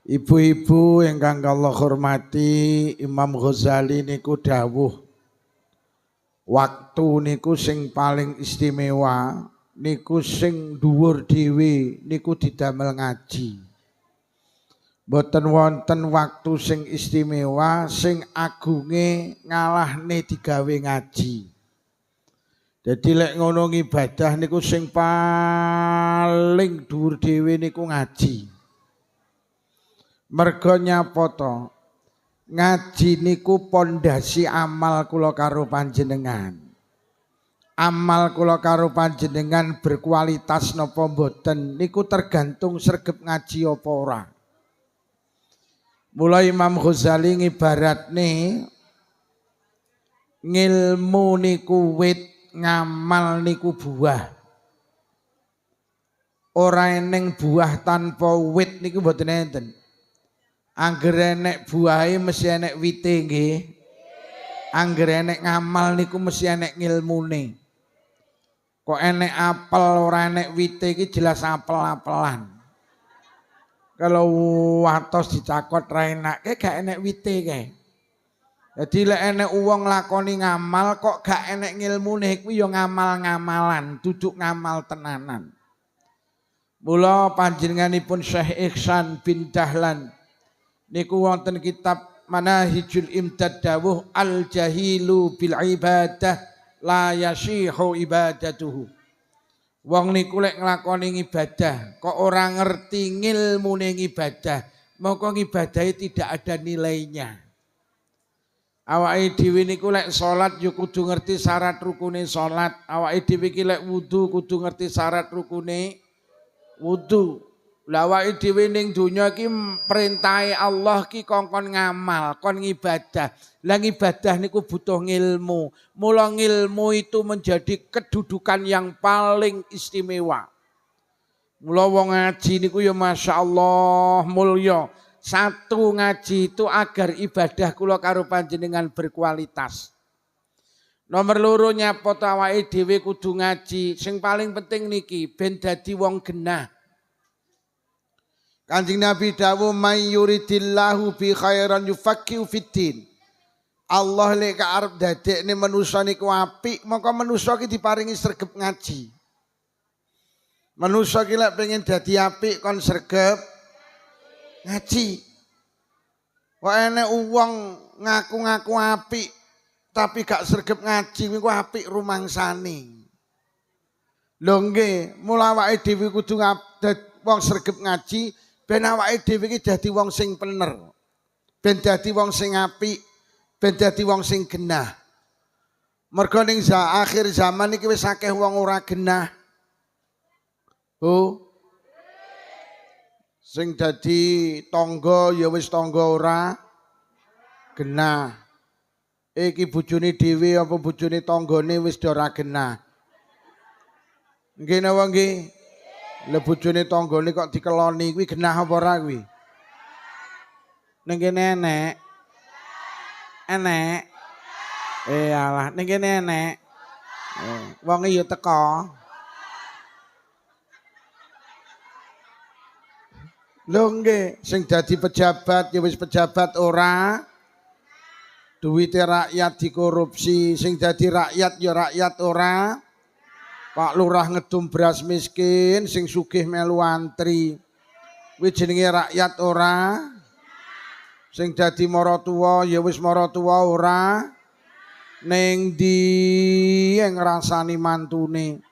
Ibu-ibu ingkang kula hormati, Imam Ghazali niku dawuh waktu niku sing paling istimewa niku sing dhuwur dhewe niku didamel ngaji. Boten wonten waktu sing istimewa sing agunge ngalahne digawe ngaji. Jadi lek ngono ibadah niku sing paling dhuwur dhewe niku ngaji. Mergo nyapa to? Ngaji niku pondasi amal kula karo panjenengan. Amal kula karo panjenengan berkualitas napa mboten niku tergantung sregep ngaji apa ora. Mulai Imam Ghazali ngibaratne ngilmu niku wit, ngamal niku buah. Ora eneng buah tanpa wit niku mboten enten. Angger enek buahe mesti enek wite nggih. Angger enek ngamal niku mesti enek ngilmune. Kok enek apel ora enek wite iki jelas apel-apelan. Kalau watos dicakot ra enake gak enek wite kae. Jadi lek enek wong lakoni ngamal kok gak enek ngilmune kuwi ya ngamal-ngamalan, duduk ngamal tenanan. Mula panjenenganipun Syekh Ihsan bin Dahlan niku wonten kitab Manahijul Imdad dawuh al jahilu bil ibadah la yasihu ibadatuhu. Wong niku lek nglakoni ibadah kok ora ngerti ngilmune ibadah, moko ibadahe tidak ada nilainya. Awake dhewe niku lek salat yo kudu ngerti syarat rukune salat, awake dhewe iki lek wudu kudu ngerti syarat rukune wudu. Lah awake dhewe ning donya iki perintahe Allah ki kongkon ngamal, kon ngibadah. Lah ngibadah niku butuh ngilmu. Mula ngilmu itu menjadi kedudukan yang paling istimewa. Mula wong ngaji niku ya masyaallah mulya. Satu ngaji itu agar ibadah kula karo panjenengan berkualitas. Nomor loro nyapa awake dhewe kudu ngaji. Sing paling penting niki ben dadi wong genah. Kanjeng Nabi dawuh may yuridillahu bi khairan yufaqihu fiddin. Allah lek arep dadekne manusa niku apik, maka manusa ki diparingi sregep ngaji. Manusa ki lek pengen dadi apik kon sregep ngaji. Kok enek wong ngaku-ngaku apik tapi gak sregep ngaji niku apik rumangsane. Lho nggih, mula awake dhewe kudu wong sregep ngaji ben awake dhewe iki dadi wong sing pener. Ben dadi wong sing apik, ben dadi wong sing genah. Mergo ning akhir zaman iki wis akeh wong ora genah. Bu. Sing dadi tangga ya wis tangga ora genah. Iki bojone dhewe apa bojone tanggane wis ora genah. Nggih napa nggih? Lah bojone tanggane kok dikeloni kuwi genah apa ora kuwi? Ning kene enek. Enek. Alah, ning kene enek. Wonge ya teka. Lho nggih, sing dadi pejabat ya wis pejabat ora. Duwite rakyat dikorupsi, sing dadi rakyat ya rakyat ora. Pak Lurah ngedum beras miskin, sing sugih melu antri. Kuwi jenenge rakyat ora. Sing dadi maratuwa ya wis maratuwa ora. Ning ndi ngrasani mantune.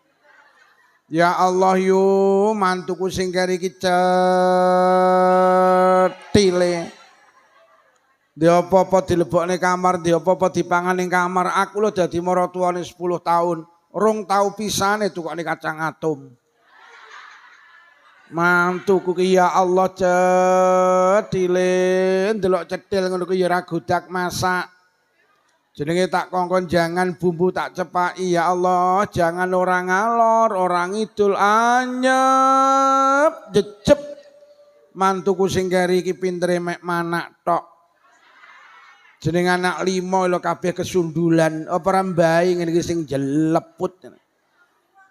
Ya Allah yo mantuku sing keri iki cetile. Ndi apa-apa dilebokne kamar, ndi apa-apa dipangan ning kamar. Aku lho dadi maratuwane 10 tahun. Rong tau pisane tukane kacang atom. Mantuku ki ya Allah cetile ndelok cetil ngono ku ya ora godak masak. Jenenge tak kongkon jangan bumbu tak cepaki ya Allah, jangan orang ngalor, orang ngidul anyep jejep. Mantuku sing keri iki pintere mek manak tok. Jeneng anak 5 lho kabeh kesundulan, apa ora mbae ngene iki sing jeleput.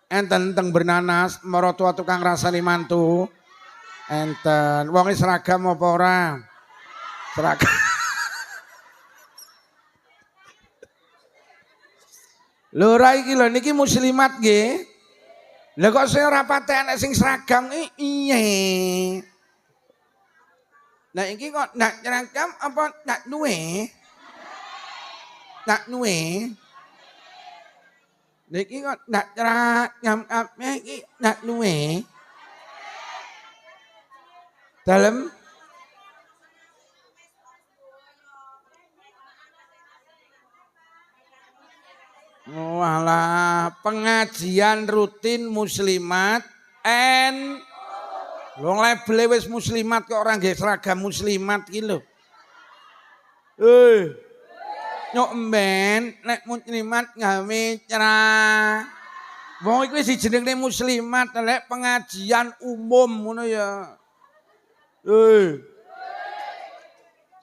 Enten teng bernanas maratuwa tukang rasani mantu. Enten, wong seragam apa ora? Seragam. Lho ra iki lho niki muslimat nggih. Lah kok saya ora patek ana sing seragam iye. Nah iki kok nak seragam apa nak duwe? Nak duwe. Niki kok nak seragam apa iki nak duwe? Dalem walah pengajian rutin muslimat wong label wis muslimat kok ora nggih seragam muslimat iki lho. Nyok men nek muslimat gawe cerah. Wong iki wis dijenengne muslimat lek pengajian umum ngono ya.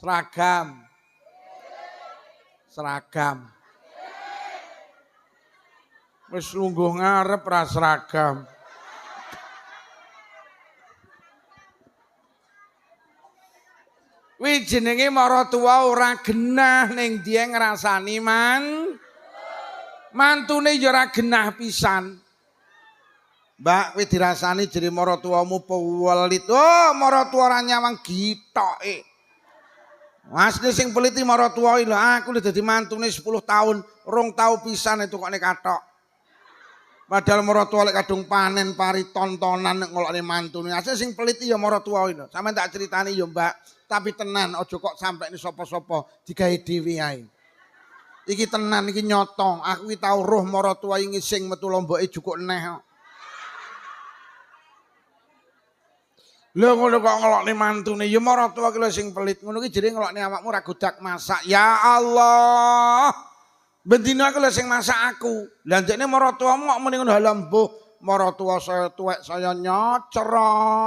Seragam. Seragam. Wis lungguh ngarep ra seragam. Kuwi jenenge maratuwa ora genah ning dieng ngrasani mantune ya ora genah pisan. Mbak kowe dirasani jere maratuwamu pewelit. Oh, maratuwa ora nyawang gitoke. Asli sing peliti maratuwa lho, aku lho dadi mantune 10 tahun, 2 tahun pisan itu kok nek katok. Padahal maratuwa lek kadung panen pari tontonan nek ngolokne mantune. Asli sing peliti ya maratuwa lho. Sampeyan tak critani ya, Mbak. Tapi tenan aja kok sampe ini sapa-sapa digawe dhewe ae. Iki tenan iki nyata, aku iki tau roh maratuwa ngising metu lomboke jukuk neh. Lho ngono kok ngelokne mantune ya maratuwa ki lho sing pelit. Ngono ki jenenge ngelokne awakmu ra godak masak. Ya Allah. Bendina aku lho sing masak aku. Lah ndekne maratuwamu kok muni ngono lha mbuh maratuwa saya tuwek saya nyocrot.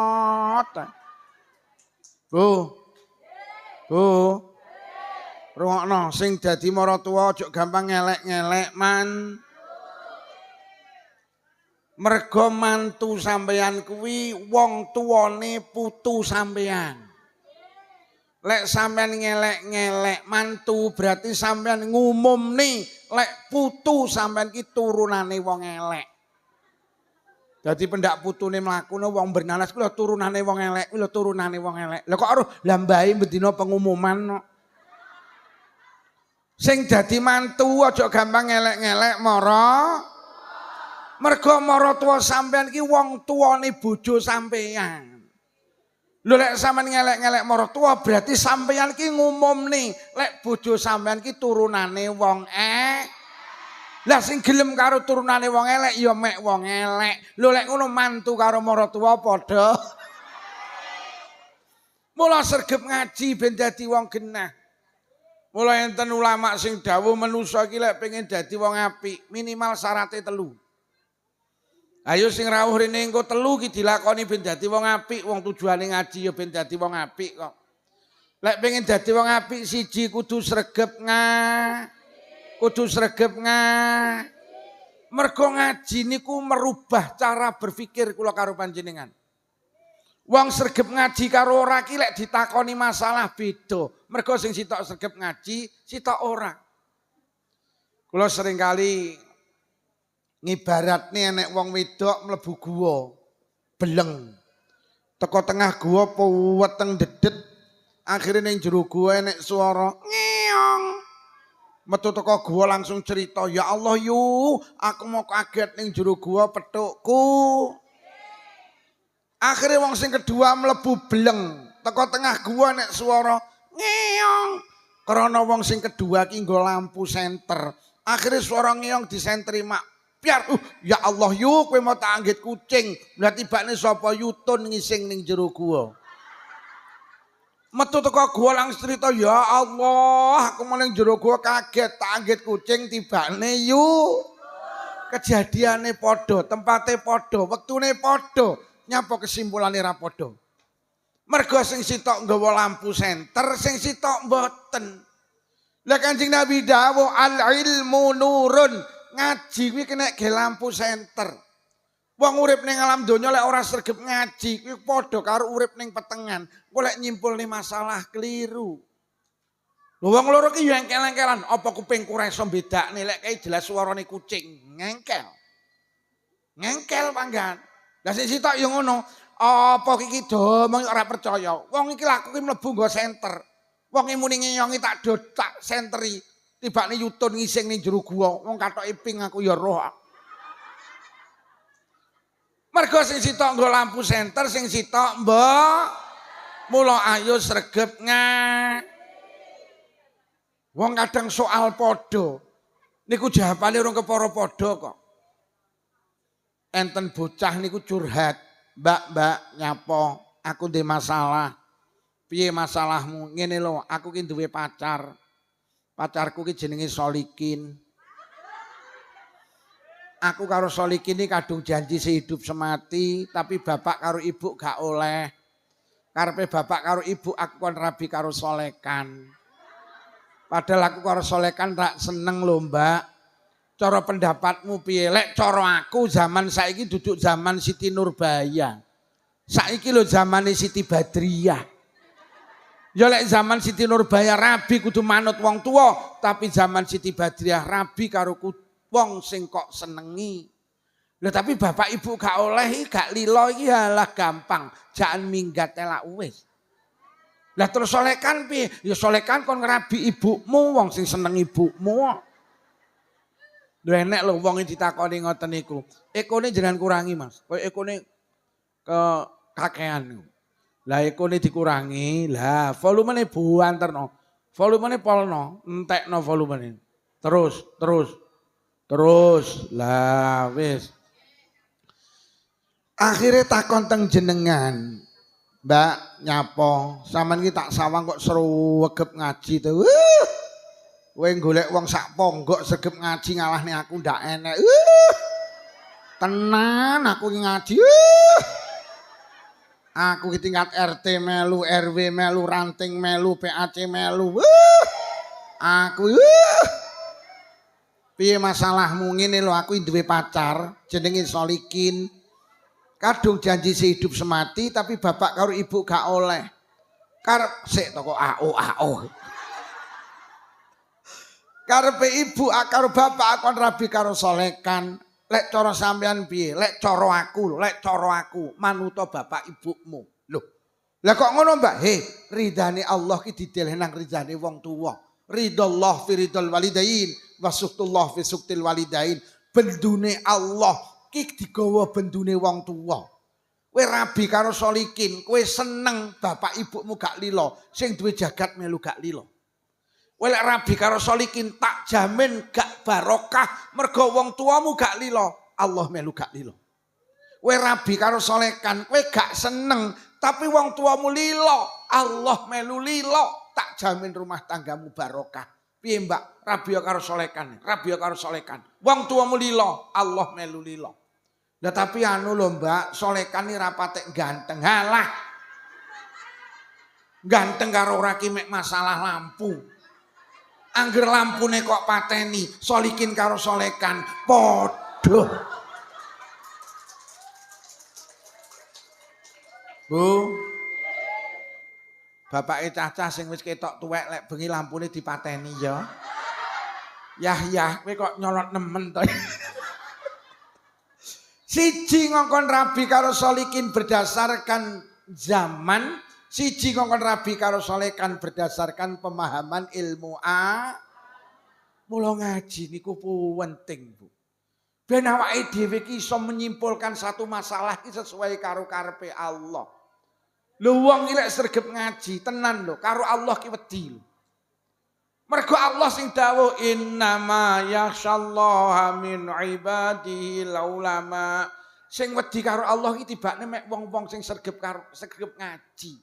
Rungokno sing dadi maratuwa aja gampang ngelek-ngelek man. Mergo mantu sampeyan kuwi wong tuwane putu sampeyan. Lek sampeyan ngelek-ngelek mantu berarti sampeyan ngumumne lek putu sampeyan ki turunane wong elek. Dadi pendak putune mlakune wong bernalas kuwi lho turunane wong elek, kuwi lho turunane wong elek. Lah kok aruh lambahe bendina pengumuman kok. Sing dadi mantu aja gampang ngelek-ngelek mergo maratuwa sampean ki wong tuwane bojo sampean. Lho lek sampean ngelek-ngelek maratuwa berarti sampean ki ngumumne lek bojo sampean ki turunane wong Lah sing gelem karo turunane wong elek ya mek wong elek. Lho lek ngono mantu karo maratuwa padha. Mula sregep ngaji ben dadi wong genah. Mula enten ulama sing dawuh manusa iki lek pengen dadi wong apik, minimal syaratnya 3. Ayo sing rawuh rene engko 3 ki dilakoni ben dadi wong apik, wong tujuane ngaji ya ben dadi wong apik kok. Lek pengen dadi wong apik siji kudu sregep mergo ngaji niku merubah cara berpikir kula karo panjenengan. Wong sregep ngaji karo ora ki lek ditakoni masalah beda. Mergo sing sitok sregep ngaji, sitok ora. Kula sering kali ngibaratne enek wong wedok mlebu guwa, beleng. Teko tengah guwa weteng dedet, akhire ning jero guwa enek swara ngeong. Metu teko gua langsung cerita, ya Allah yu, aku mau kaget ning jero gua petukku. Akhirnya wong sing kedua mlebu bleng, teko tengah gua nek swara ngeong. Karena wong sing kedua ki nggo lampu senter. Akhirnya swara ngeong disentri mak. Biar ya Allah yu kowe mau tak anggit kucing. Lah tibane sapa yutun ngising ning jero gua. Metu teko gua langsung cerita, ya Allah, aku maling jero gua kaget, tak anggit kucing tibane yu. Kejadiane padha, tempate padha, wektune padha, nyapa kesimpulane ra padha. Mergo sing sitok nggawa lampu senter, sing sitok mboten. Lah Kanjeng Nabi dawuh al ilmu nurun, ngaji kuwi kena ge lampu senter. Wong urip ning alam donya lek ora sregep ngaji kuwi padha karo urip ning petengan. Golek nyimpulne masalah keliru. Lho wong loro ki yo engkel-engkelan, apa kuping ku ora iso bedakne lek kae jelas suarane kucing, ngengkel. Ngengkel panggan. Lah sing sitok yo ngono, apa iki domong ora percaya. Wong iki laku ki mlebu nggo senter. Wong e muni ngeyongi tak senteri. Tibane yutun ngising ning jero guwa. Wong katoke ping aku ya roh. Mergo sing sitok nggo lampu senter, sing sitok mbok. Mula ayo sregep wong kadang soal padha. Niku jawabane urung kepara padha kok. Enten bocah niku curhat, "Mbak, nyapa, aku ndek masalah." "Piye masalahmu?" "Ngene lho, aku ki duwe pacar. Pacarku ki jenenge Solikin. Aku karo Solikin iki kadung janji sehidup semati, tapi bapak karo ibu gak oleh. Karepe bapak karo ibu aku kon rabi karo Solekan. Padahal aku karo Solekan tak seneng lho, Mbak. Cara pendapatmu piye?" "Lek cara aku zaman saiki duduk zaman Siti Nurbaya. Saiki lho zamane Siti Badriah. Ya lek zaman Siti Nurbaya rabi kudu manut wong tua, tapi zaman Siti Badriah rabi karo wong sing kok senengi. Lah tapi bapak ibu gak oleh, gak lilo iki halah gampang, jangan minggat elak wis." Lah terus Solekan piye? Ya Solekan kon ngrabi ibumu, wong sing seneng ibumu. Lho enek lho wong ditakoni ngoten niku. "Ekone jenengan kurangi, Mas. Koyo ekone kakean." Lah ekone dikurangi, lah volumene buanterno. Volumene polno, entekno volumene. Terus, lah wis. Akhirnya takon teng jenengan, "Mbak, nyapa? Sampeyan iki tak sawang kok sruwegep ngaji to." Kowe golek wong sak ponggok sregep ngaji ngalahne aku ndak enek. Tenan aku iki ngaji. Aku iki tingkat RT melu, RW melu, ranting melu, PAC melu. Aku "Piye masalahmu?" "Ngene lho, aku duwe pacar jenenge Solikin. Kadung janji sehidup semati tapi bapak karo ibu gak oleh. Sik to kok AO. Karepe ibu karo bapak kon rabi karo Solekan. Lek cara sampean piye?" "Lek cara aku manuta bapak ibumu." "Loh, lah kok ngono, Mbak?" Ridane Allah ki dideleh nang ridane wong tuwa. Ridallah fi ridal walidain, wasuktullah fi suktil walidain. Bendune Allah ki digawa bendune wong tuwa. Kowe rabi karo Solikin, kowe seneng bapak ibumu gak lilo, sing duwe jagat melu gak lilo. Kowe lek rabi karo Solikin tak jamin gak barokah, mergo wong tuamu gak lilo, Allah melu gak lilo. Kowe rabi karo Solekan, kowe gak seneng tapi wong tuamu lilo, Allah melu lilo, tak jamin rumah tanggamu barokah. Piye, Mbak? Rabi karo Solekan. Wong tuamu lilo, Allah melu lilo. Lah tapi anu lho, Mbak, Solekan iki rapatek ganteng. Halah. Ganteng karo ora ki mek masalah lampu. Angger lampune kok pateni, Solikin karo Solekan padha. Bu, bapake cacah sing wis ketok tuwek lek bengi lampune dipateni ya. Yah, kowe kok nyolot nemen to. Siji ngongkon rabi karo Solikin berdasarkan zaman, siji ngongkon rabi karo Solekan berdasarkan pemahaman ilmu Mula ngaji niku penting, Bu. Ben awake dhewe ki iso menyimpulkan satu masalah ki sesuai karo karepe Allah. Lho wong iki lek sregep ngaji tenan lho, karo Allah ki wedi lho. Mergo Allah sing dawuh innama yakhsyallaha min ibadihi ulama. Sing wedi karo Allah iki tibane mek wong-wong sing sregep ngaji.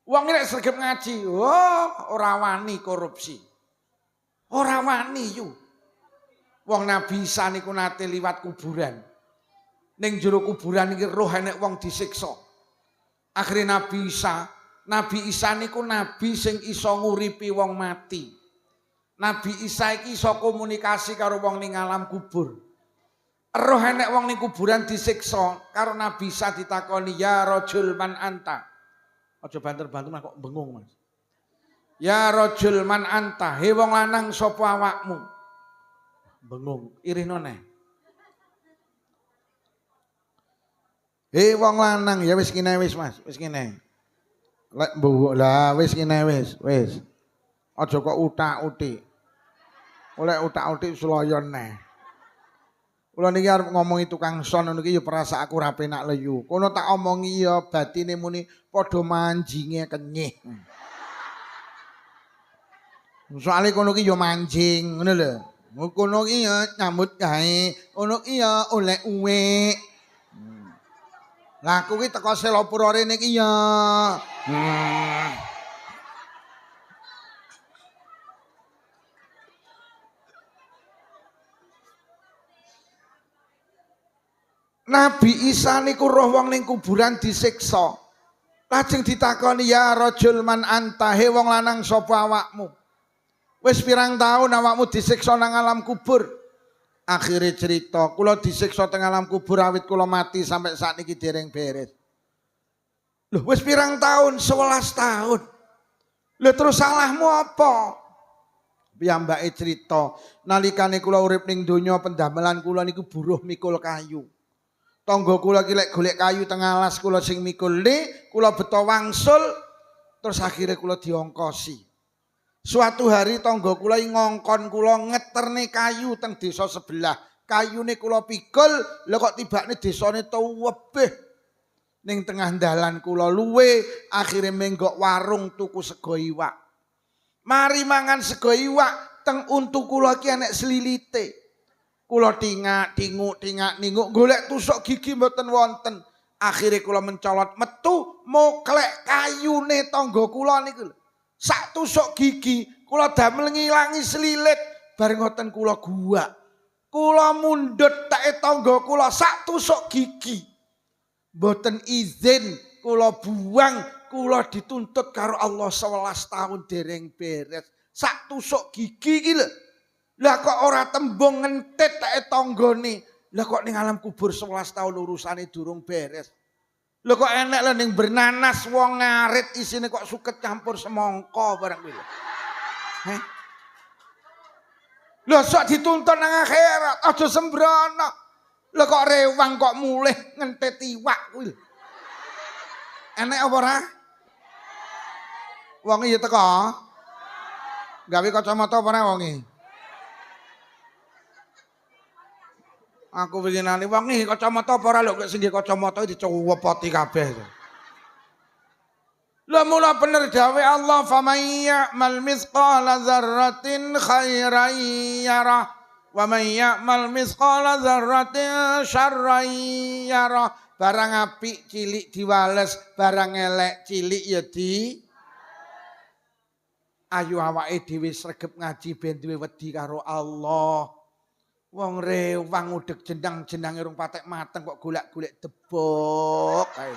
Wong iki lek sregep ngaji, ora wani korupsi. Ora wani yu. Wong Nabi Isa niku nate liwat kuburan. Ning jero kuburan iki roh enek wong disiksa. Akhire Nabi Isa niku nabi sing iso nguripi wong mati. Nabi Isa iki iso komunikasi karo wong ning alam kubur. Roh enek wong ning kuburan disiksa karo Nabi Isa ditakoni ya rajul man anta. Aja banter-banter kok bengung Mas. Ya rajul man anta, he wong lanang sapa awakmu? Bengung, irihno neh. He wong lanang ya wis kene wis Mas, wis kene. Lek mbok lah wis kene wis. Aja kok utak-utik. Oleh utak-utik suloyon neh. Kula niki arep ngomongi tukang son ngono iki ya perasa aku ra penak leyu. Kono tak omongi ya batine muni padha manjinge kenyih. Soale kono ki ya manjing ngono lho. Kono ki ya nyambut gawe, kono ki ya oleh uwek. Lah aku ki teko Selopuro rene ki ya. Nabi Isa niku roh wong ning kuburan disiksa. Lajeng ditakoni ya rajul man anta, he wong lanang sapa awakmu? Wis pirang tahun awakmu disiksa nang alam kubur? Akhire cerita, kula disiksa teng alam kubur awit kula mati sampai sakniki dereng beres. Loh wis pirang tahun? 11 tahun. Lho terus salahmu apa? Piyambake cerita, nalikane kula urip ning donya pendamelan kula niku buruh mikul kayu. Tangga kula ki lek golek kayu teng alas kula sing mikul kula beto wangsul terus akhirnya kula diongkosi. Suatu hari tangga kula ngongkon kula ngeterne kayu teng desa sebelah. Kayune kula pikul, lha kok tibane desane tuwebeh. Ning tengah dalan kula luwe, akhirnya menggok warung tuku sego iwak. Mari mangan sego iwak teng untu kula ki enek selilite. Kula tingak-tinguk golek tusuk gigi mboten wonten. Akhire kula mencolot metu moklek kayune tangga kula niku. Sak tusuk gigi kula damel ngilangi selilit bareng ngoten kula guwak. Kula mundhut teke tangga kula sak tusuk gigi. Mboten izin kula buang, kula dituntut karo Allah 11 tahun dereng beres. Sak tusuk gigi iki lho. Lah kok ora tembung ngentit tak tanggane. Lah kok ning alam kubur 11 tahun urusane durung beres. Lah kok enek lho ning bernanas wong ngarit isine kok suket campur semangka barang kuwi. Heh. Lah sok dituntun nang akhirat aja sembrono. Lah kok rewang kok mulih ngentit iwak kuwi. Enek apa ora? Wong iki teko. Gawe kacamata apa ora wong iki? Aku winginane wong iki kacamata apa ora lho kok sing kacamata dicuwepoti kabeh. Lah mula bener dawuh Allah faman ya'mal mithqala dzarratin khairan yarah wa man ya'mal mithqala dzarratin syarran yarah. Barang apik cilik diwales, barang elek cilik ya di ayo awake dhewe sregep ngaji ben duwe wedi karo Allah. Wong rewang udeg jenang-jenange rung patek mateng kok golek-golek debok kae.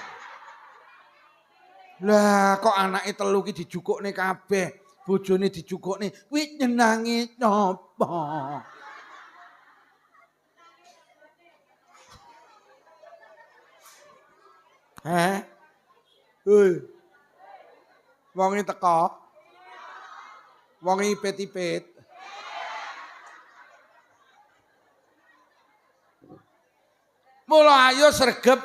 Lah kok anake telu ki dijukukne kabeh, bojone dijukukne, kuwi nyenangi napa? Heh. Hei. Wong iki teko. Wong iki ipit-ipit. Mula ayo sregep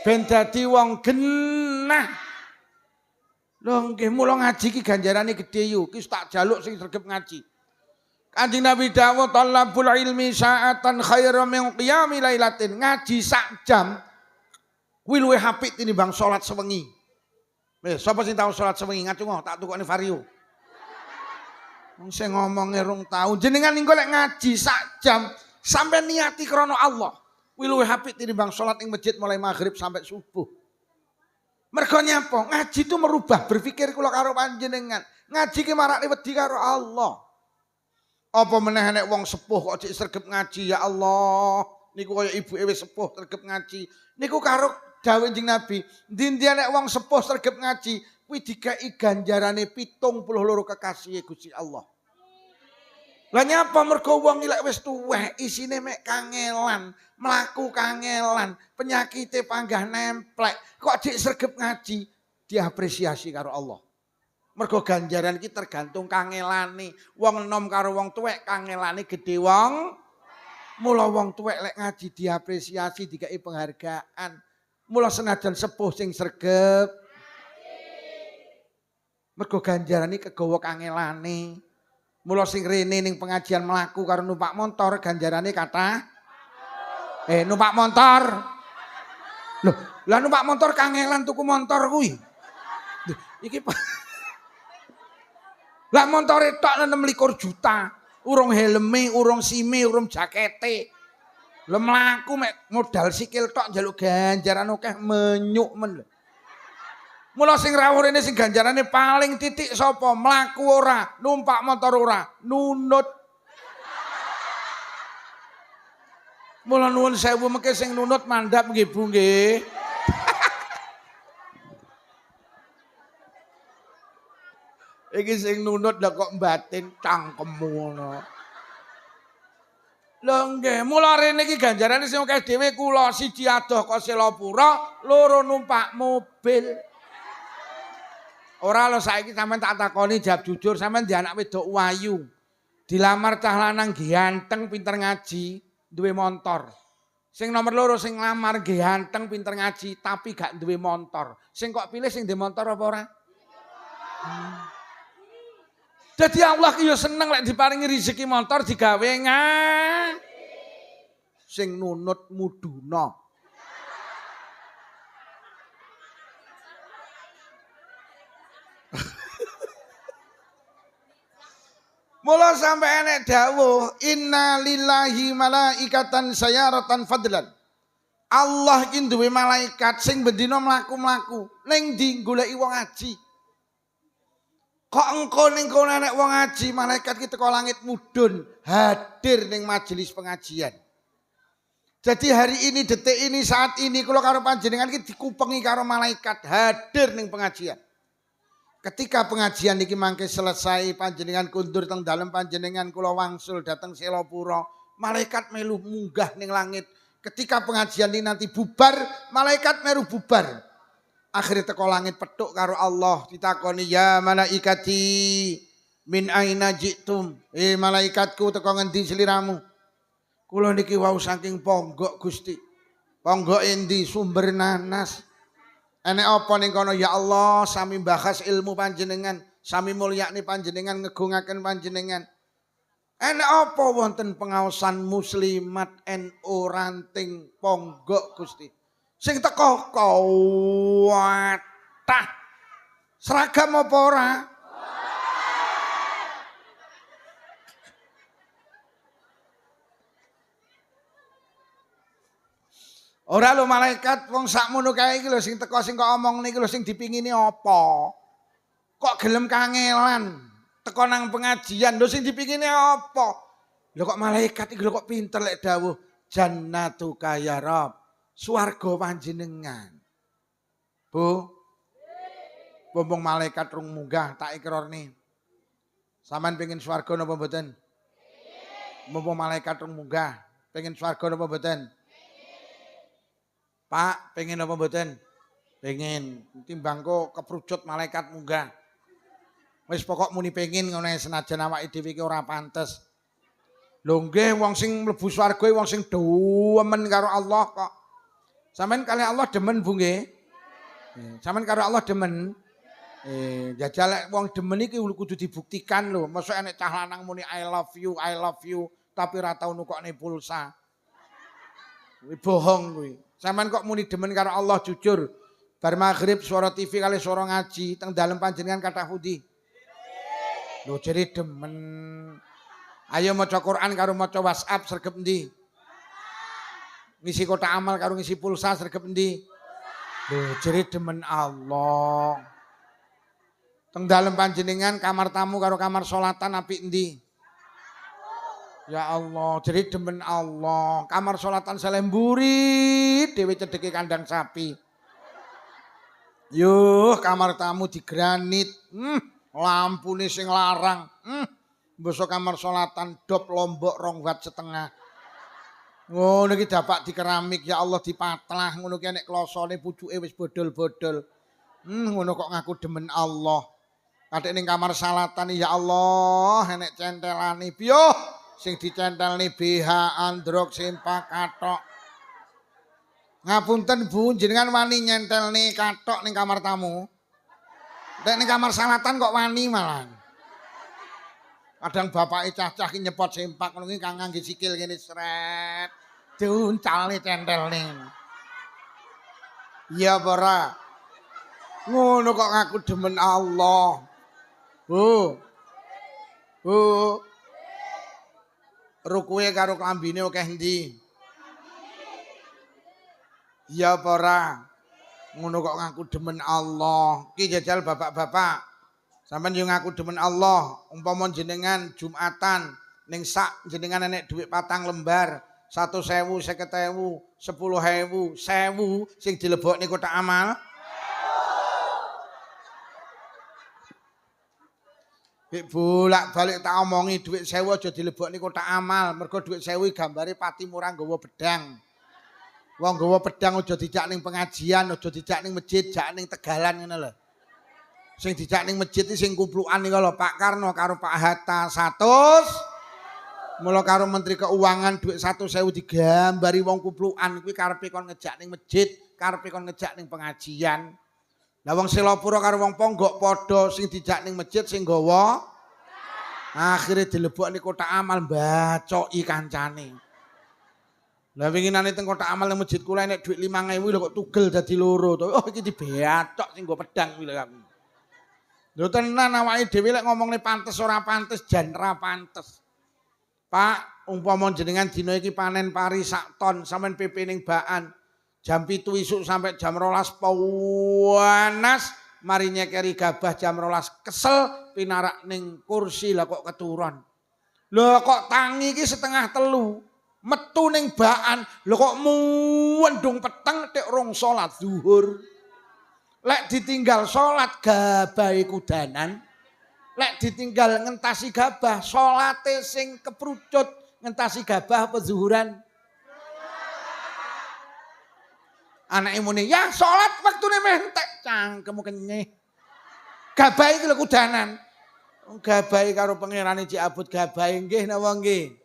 ben dadi wong genah. Lho nggih mula ngaji ki ganjarane gedhe yo. Ki tak jaluk sing sregep ngaji. Kanjeng Nabi dawuh talabul ilmi sa'atan khairum min qiyami lailatin. Ngaji sak jam kuwi luwih apik tinimbang salat sewengi. Wis sapa sing tau salat sewengi ngacungo tak tukokne vario. Wong sing ngomonge rung tau jenengan engko lek ngaji sak jam sampai niati krono Allah. Kuwi luwih apik tinimbang salat ing masjid mulai maghrib sampai subuh. Mergo nyapa? Ngaji itu merubah berpikir kula karo panjenengan. Ngaji ki marakne wedi karo Allah. Apa meneh nek wong sepuh kok cek sregep ngaji ya Allah. Niku kaya ibuke wis sepuh sregep ngaji. Niku karo dawuh Kanjeng Nabi, ndi-ndi nek wong sepuh sregep ngaji, kuwi dikai ganjarane 72 kekasih Gusti Allah. Lah nyapa mergo wong ilek wis tuwek, isine mek kangelan, mlaku kangelan, penyakite panggah nemplek, kok dik sregep ngaji, diapresiasi karo Allah. Mergo ganjaran iki tergantung kangelane. Wong enom karo wong tuwek kangelane gedhe wong. Mula wong tuwek lek ngaji diapresiasi, dikai penghargaan. Mula senajan sepuh sing sregep. Mergo ganjaran iki kegawa kangelane. Mula sing rene ning pengajian mlaku karo numpak motor ganjarane kathah. Numpak motor. Loh, lah numpak motor kangelan tuku motor kuwi. Iki lah montore tok 26 juta. Urung helme, urung sime, urung jakete. Lah mlaku mek modal sikil tok njaluk ganjaran akeh menyuk men. Mula sing rawuh rene sing ganjarane paling titik sapa? Mlaku ora, numpak motor ora, nunut. Mula nuwun sewu mengke sing nunut mandhap nggih Bu nggih. Iki sing nunut lha kok batin cangkemmu ngono. Lho nggih, mula rene iki ganjarane sing akeh dhewe kula siji adoh kok Selapura, loro numpak mobil. Ora lho saiki sampean tak takoni jawab jujur, sampean di anak wedok wayu. Dilamar cah lanang ganteng pinter ngaji, duwe motor. Sing nomor loro sing nglamar ganteng pinter ngaji tapi gak duwe motor. Sing kok pilih sing duwe motor apa ora? Jadi Allah ki yo seneng lek diparingi rezeki motor digawe sing nunut muduna. Mula sampe enek dawuh inna lillahi malaikatan sayaratan fadlan. Allah iki duwe malaikat sing bendina mlaku-mlaku ning ndi goleki wong ngaji. Kok engko ning kono enek wong ngaji, malaikat ki teko langit mudhun hadir ning majelis pengajian. Jadi hari ini, detik ini, saat ini kula karo panjenengan ki dikupengi karo malaikat hadir ning pengajian. Ketika pengajian iki mangke selesai, panjenengan kundur teng dalem panjenengan kula wangsul dateng Selapura, malaikat melu munggah ning langit. Ketika pengajian ini nanti bubar, malaikat melu bubar. Akhirnya teko langit petuk karo Allah ditakoni ya malaikati min aina jitum. Malaikatku teko ngendi sliramu? Kula niki wau saking Ponggok Gusti. Ponggok endi sumber nanas. Enek apa ning kono ya Allah sami bahas ilmu panjenengan, sami mulyakne panjenengan ngegungaken panjenengan. Enek apa wonten pengaosan muslimat NU ranting Ponggok Gusti. Sing teko kuwatah. Seragam apa ora? Ora lho malaikat wong sakmono kae iki lho sing teko sing kok omong niki lho sing dipingini apa? Kok gelem kangelan teko nang pengajian lho sing dipingini apa? Lho kok malaikat iki lho kok pinter lek dawuh jannatuka ya Rabb. Swarga panjenengan. Bu. Mumpung malaikat rung munggah tak ikrarne. Sampeyan pengin swarga napa mboten? Mumpung malaikat rung munggah, pengin swarga napa mboten? Pak, pengen apa mboten? Pengen. Timbangku keprucut malaikat munggah. Wis pokok muni pengen ngono senajan awake dhewe iki ora pantes. Lho nggih wong sing mlebu swarga wong sing demen karo Allah kok. Sampeyan kali Allah demen Bu nggih? Sampeyan karo Allah demen? Jajal wong demen iki kudu dibuktikan lho. Mosok enek cah lanang muni I love you tapi ora tau nukokne pulsa. Kuwi bohong kuwi. Sampeyan kok muni demen karo Allah jujur. Bar maghrib suara TV kali suara ngaji teng dalem panjenengan kathah pundi? Lho jere demen. Ayo maca Quran karo maca WhatsApp sregep endi? Ngisi kotak amal karo ngisi pulsa sregep endi? Lho jere demen Allah. Teng dalem panjenengan kamar tamu karo kamar salatan apik endi? Ya Allah, jere demen Allah. Kamar salatan selemburi dhewe cedheke kandang sapi. Yuh, kamar tamu di granit. Lampune sing larang. Mbosok kamar salatan dop lombok 2 watt setengah. Ngono iki dapak di keramik ya Allah dipatlah ngono ki nek klosone pucuke wis bodol-bodol. Ngono kok ngaku demen Allah. Kadek ning kamar salatan ya Allah enek centelane piyo sing dicentelne BH androk sempak kathok. Ngapunten Bu, jenengan wani nyentelne kathok ning kamar tamu. Nek ning kamar salatan kok wani malah. Kadang bapake cacah ki nyepot sempak ngono ki kang ngangge sikil kene sret. Diuncalne centelne. Iya apa ora? Ngono kok ngaku demen Allah. Bu. Bu. Rukuhe karo klambine akeh ndi? Iya apa ora? Ngono kok ngaku demen Allah. Ki jajal bapak-bapak. Sampeyan yo ngaku demen Allah. Umpama jenengan Jumatan ning sak jenengan enek dhuwit 4 lembar. 1.000, 50.000, 10.000, 1.000 sing dilebokne kotak amal. Bik bolak-balik tak omongi dhuwit 1.000 aja dilebokne kotak amal. Mergo dhuwit 1.000 gambare pati murah nggawa bedang. Wong nggawa pedang aja dijak ning pengajian, aja dijak ning masjid, jak ning Tegalan ngono lho. Sing dijak ning masjid iki sing kumplukan iki lho Pak Karno karo Pak Hatta 100. Mula karo Menteri Keuangan dhuwit 1.000 digambari wong kumplukan kuwi karepe kon ngejak ning masjid, karepe kon ngejak ning pengajian. Lah wong Selopura karo wong Ponggok padha sing dijak ning masjid sing nggawa akhire dilebokne kotak amal mbacoki kancane. Lah winginane teng kotak amal nang masjid kula enek dhuwit 5.000 lho kok tugel dadi loro. Oh iki dibeatok sing nggo pedang kuwi lho aku. Lho tenan awake dhewe lek ngomongne pantes ora pantes jan ra pantes. Pak, umpama jenengan dina iki panen pari sak ton sampean PP ning Baan. Jam 7 isuk sampai jam 12 panas mari nyekeri gabah jam 12 kesel pinarak ning kursi lah kok keturun. Lho kok tangi iki 2:30. Metu ning Baan, lho kok muwendung peteng tek rong salat zuhur. Lek ditinggal salat gabahe kudanan, lek ditinggal ngentasi gabah salate sing keprucut ngentasi gabah apa zuhuran? Anake muni, "Ya salat wektune meh entek." Cangkemmu kenyih. Gabahe iki lho kudanan. Gabahe karo pangerane Cik Abut gabahe nggih napa nggih?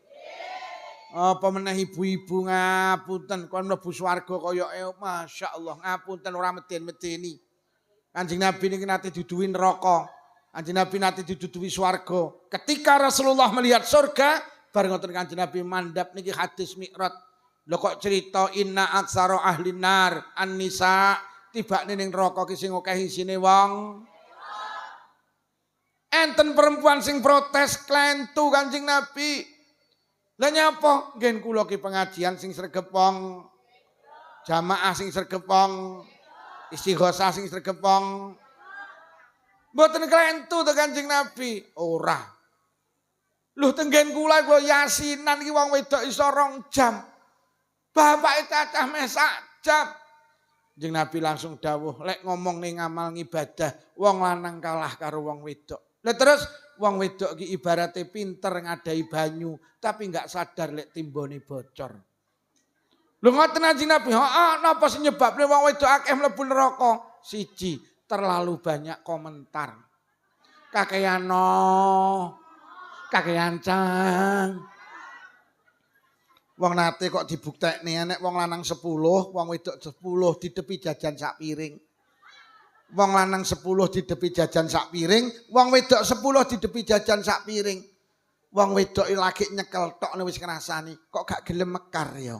Apa meneh ibu-ibu ngapunten kon mlebu swarga kaya masyaallah ngapunten ora meden-medeni. Kanjeng Nabi niki nate duduhi neraka. Kanjeng Nabi nate diduduhi swarga. Ketika Rasulullah melihat surga, bareng ngoten Kanjeng Nabi mandhap niki hadis Mi'raj. Lho kok cerita inna aksara ahlin nar an-nisa tibane ning neraka ki sing akeh isine wong. Enten perempuan sing protes klentu Kanjeng Nabi. Lah nyapa? Ngen kula ki pengajian sing sregep wong. Jamaah sing sregep wong. Istighosah sing sregep wong. Mboten klentu to Kanjeng Nabi. Ora. Lho tenggen kula yasinan iki wong wedok iso 2 jam. Bapake cacah meh sak jam. Kanjeng Nabi langsung dawuh, lek ngomong ning amal ngibadah, wong lanang kalah karo wong wedok. Lah terus wong wedok ki ibarate pinter ngadai banyu, tapi enggak sadar lek timbone bocor. Lho ngoten Kanjeng Nabi, heeh napa sing nyebabne wong wedok akeh mlebu neraka? Siji, terlalu banyak komentar. Kakeano, kakean cang. Wong nate kok dibuktekne nek wong lanang 10, wong wedok 10 didepi jajan sak piring. Wong lanang 10 didepi jajan sak piring, wong wedok 10 didepi jajan sak piring. Wong wedok lagi nyekel tok wis ngrasani, kok gak gelem mekar ya.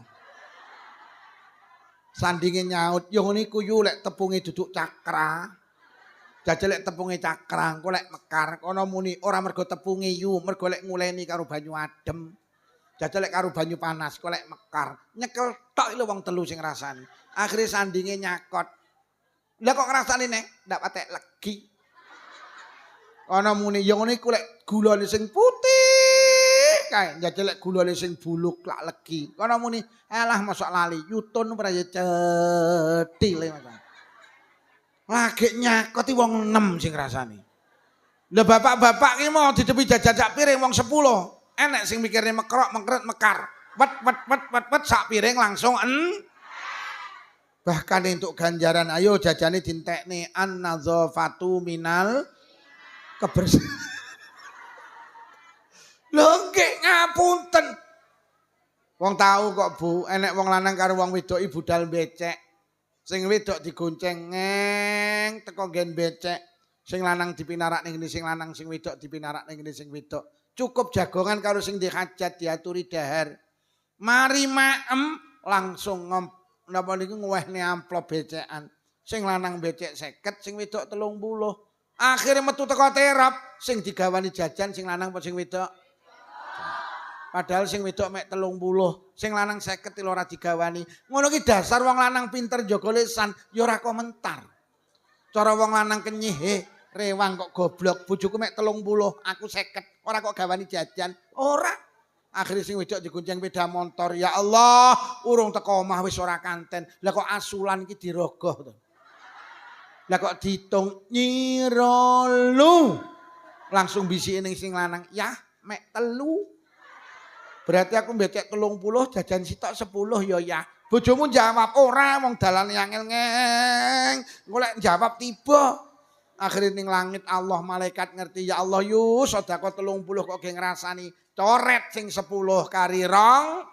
Sandinge nyaut, yo ngene iku yu lek tepunge duduk cakra. Jajal lek tepunge cakra, engko lek mekar kono muni ora mergo tepunge yu, mergo lek nguleni karo banyu adem. Jajal lek karo banyu panas, kok lek mekar. Nyekel tok lho wong telu sing ngrasani. Akhire sandinge nyakot. Lah kok ngrasani nek ndak patek legi. Ana muni ya ngene iku lek gulane sing putih kae, jajal lek gulane sing buluk lak legi. Ana muni alah mosok lali, yutun ora ya cethil Mas. Lagi nyakoti wong 6 sing ngrasani. Lah bapak-bapak ki mau didepi jajak piring wong 10. Enek sing mikirne mekrok, mengkret, mekar. Wet sak piring langsung Bahkan untuk ganjaran ayo jajane dintekne an-nadzafatu minal kebersihan. Lho nggih ngapunten. Wong tahu kok Bu, enek wong lanang karo wong wedok budal becek. Sing wedok digonceng ngeng teko nggen becek. Sing lanang dipinarak ning ngene sing lanang, sing wedok dipinarak ning ngene sing wedok. Cukup jagongan karo sing dihajat diaturi dahar. Mari maem langsung napa niku ngwehne amplop becekan. Sing lanang becek 50, sing wedok 30. Akhire metu teko terap, sing digawani jajan sing lanang apa sing wedok? Padahal sing wedok mek 30, sing lanang 50 lho ora digawani. Ngono ki dasar wong lanang pinter jaga lisan, ya ora komentar. Cara wong lanang kenyih, rewang kok goblok, bojoku mek 30, aku 50, ora kok gawani jajan. Ora. Akhirnya sing wedok digunceng sepeda motor. Ya Allah, urung teko omah wis ora kanten. Lah kok asulan iki dirogoh to. Lah kok diitung nyirolu. Langsung bisiki ning sing lanang, "Yah, mek 3." Berarti aku becek 30, jajan sitok 10 ya. Bojomu jawab ora wong dalane angel ngeng. Golek jawab tiba. Akhirnya ning langit Allah malaikat ngerti ya Allah yu sedekah 30 kok ge ngrasani coret sing 10 kari rong.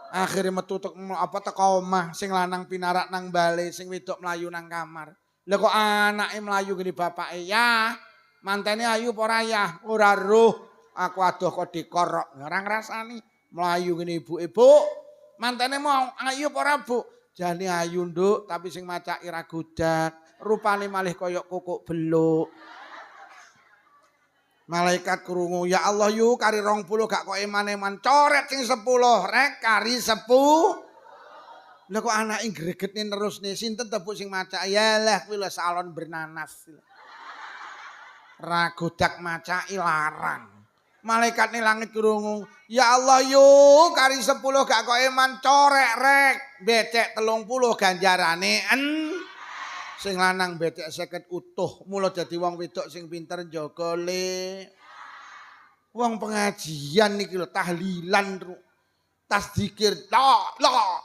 Akhirnya metu teko omah sing lanang pinarak nang bale sing wedok mlayu nang kamar. Lah kok anake mlayu gini bapake ya. Mantene ayu apa ora ya? Ora roh. Aku adoh kok dikorok ora ngrasani. Mlayu ngene ibu-ibu. Mantene mau ayu apa ora Bu? Jane ayu nduk tapi sing macaki ra godak. Rupane malih kaya kukuk beluk. Malaikat krungu, ya Allah yu kari 20 gak kok eman-eman coret sing 10 rek kari 10. Lah kok anake gregetne terus nih sinten tepuk sing macak yalah kuwi lho salon bernanas. Ra godak macaki larang. Malaikat ning langit krungu, ya Allah yu kari 10 gak kok eman corek rek becek 30 ganjarane sing lanang becek 50 utuh mula dadi wong wedok sing pinter njaga le. Wong pengajian niki lho tahlilan tasdikir la Allah.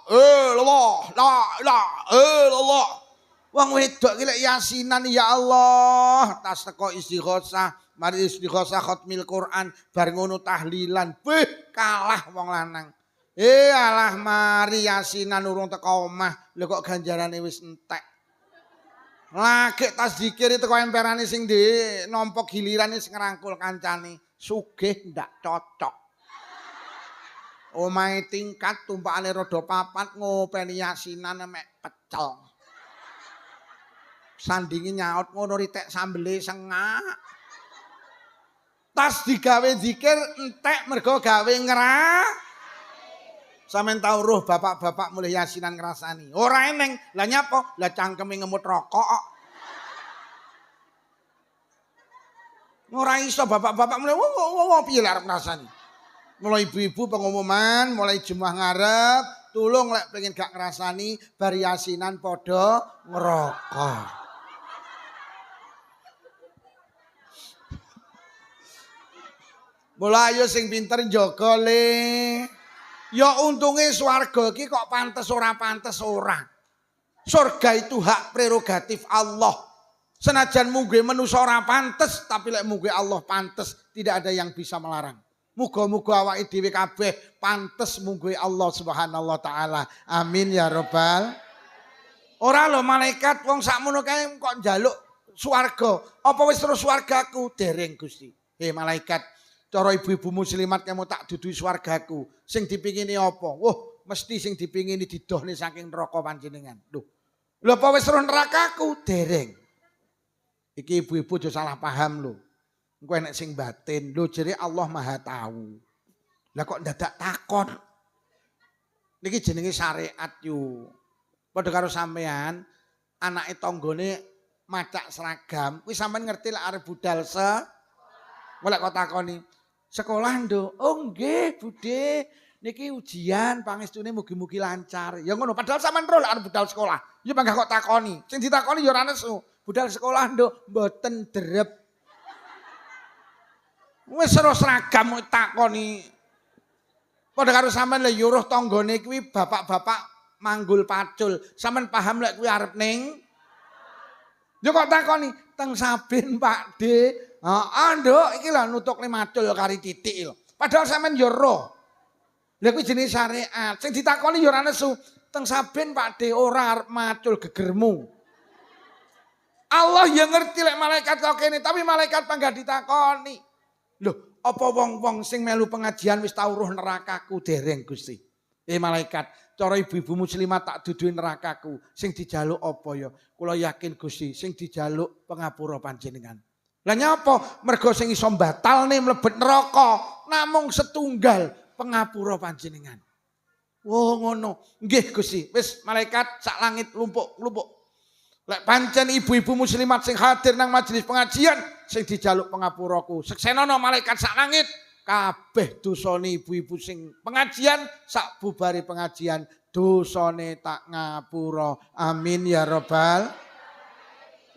Wong wedok ki lek yasinan ya Allah tas teko istighosah. Mari istighosah khatmil Quran bar ngono tahlilan beh kalah wong lanang. Alah mari yasinan urung teko omah lho kok ganjarane wis entek. Lagi tas dikir teko emperane sing di nampa gilirane sing ngrangkul kancane sugih ndak cocok. Omahe tingkat tumpakane rada papat ngopeni yasinan mek pecel. Sandinge nyaut ngono ritek sambele sengak. Tas digawe zikir entek mergo gawe Sampeyan tau roh bapak-bapak mulih yasinan ngrasani. Ora eneng. Lah nyapa? Lah cangkeme ngemut rokok. Ora iso bapak-bapak mulih piye lek arep ngrasani. Mulai ibu-ibu pengumuman, mulai jemaah ngarep, tulung lek pengen gak ngrasani bar yasinan padha ngerokok. Mula ayo sing pinter njaga le. Ya untunge swarga iki kok pantes ora pantes ora. Surga itu hak prerogatif Allah. Senajan mungguhe manusa ora pantes tapi lek mungguhe Allah pantes, tidak ada yang bisa melarang. Muga-muga awake dhewe kabeh pantes mungguhe Allah Subhanahu wa taala. Amin ya rabbal. Ora lho malaikat wong sakmono kae kok njaluk swarga. Apa wis terus swargaku? Dereng Gusti. Malaikat cara ibu-ibu muslimat kamu tak dudui swargaku. Sing dipingini apa? Wah, mesti sing dipingini didohne saking neraka panjenengan. Lho apa wis roh nerakaku? Dereng. Iki ibu-ibu aja salah paham lho. Engko enek sing batin. Lho jere Allah Maha tahu. Lah kok dadak takon? Niki jenenge syariat yu. Padha karo sampean anake tanggane macak seragam, kuwi sampean ngerti lek arep budal Mulai kok takoni, sekolah nduk. Oh nggih, Budhe. Niki ujian pangestune mugi-mugi lancar. Ya ngono, padahal sampean ro arep budal sekolah. Ya mangga kok takoni. Sing ditakoni ya ora nesu. Budal sekolah nduk mboten drep. Wis ora seragam takoni. Padha karo sampean lho yuruh tanggane kuwi bapak-bapak manggul pacul. Sampean paham lek kuwi arep ning yo kok takoni teng Sabin Pak D. Heeh, Nduk, iki lho nutukne macul kari titik lho. Padahal sampean yo roh. Lha kuwi jenenge syariat. Sing ditakoni yo ora nesu. Teng Sabin Pak D ora arep macul gegermu. Allah yang ngerti lek malaikat kok kene, tapi malaikat panggah ditakoni. Loh, apa wong-wong sing melu pengajian wis tau roh nerakaku dereng Gusti? Malaikat, cara ibu-ibu muslimat tak duduhi nerakaku. Sing dijaluk apa ya? Kula yakin Gusti, sing dijaluk pengapura panjenengan. Lah nyapa? Mergo sing iso batalne mlebet neraka namung setunggal pengapura panjenengan. Wah ngono. Nggih Gusti, wis malaikat sak langit lumpuk-lumpuk. Lek pancen ibu-ibu muslimat sing hadir nang majelis pengajian sing dijaluk pengapuraku. Seksenono malaikat sak langit kabeh dosane ibu-ibu sing pengajian sak bubare pengajian dosane tak ngapura. Amin ya robbal.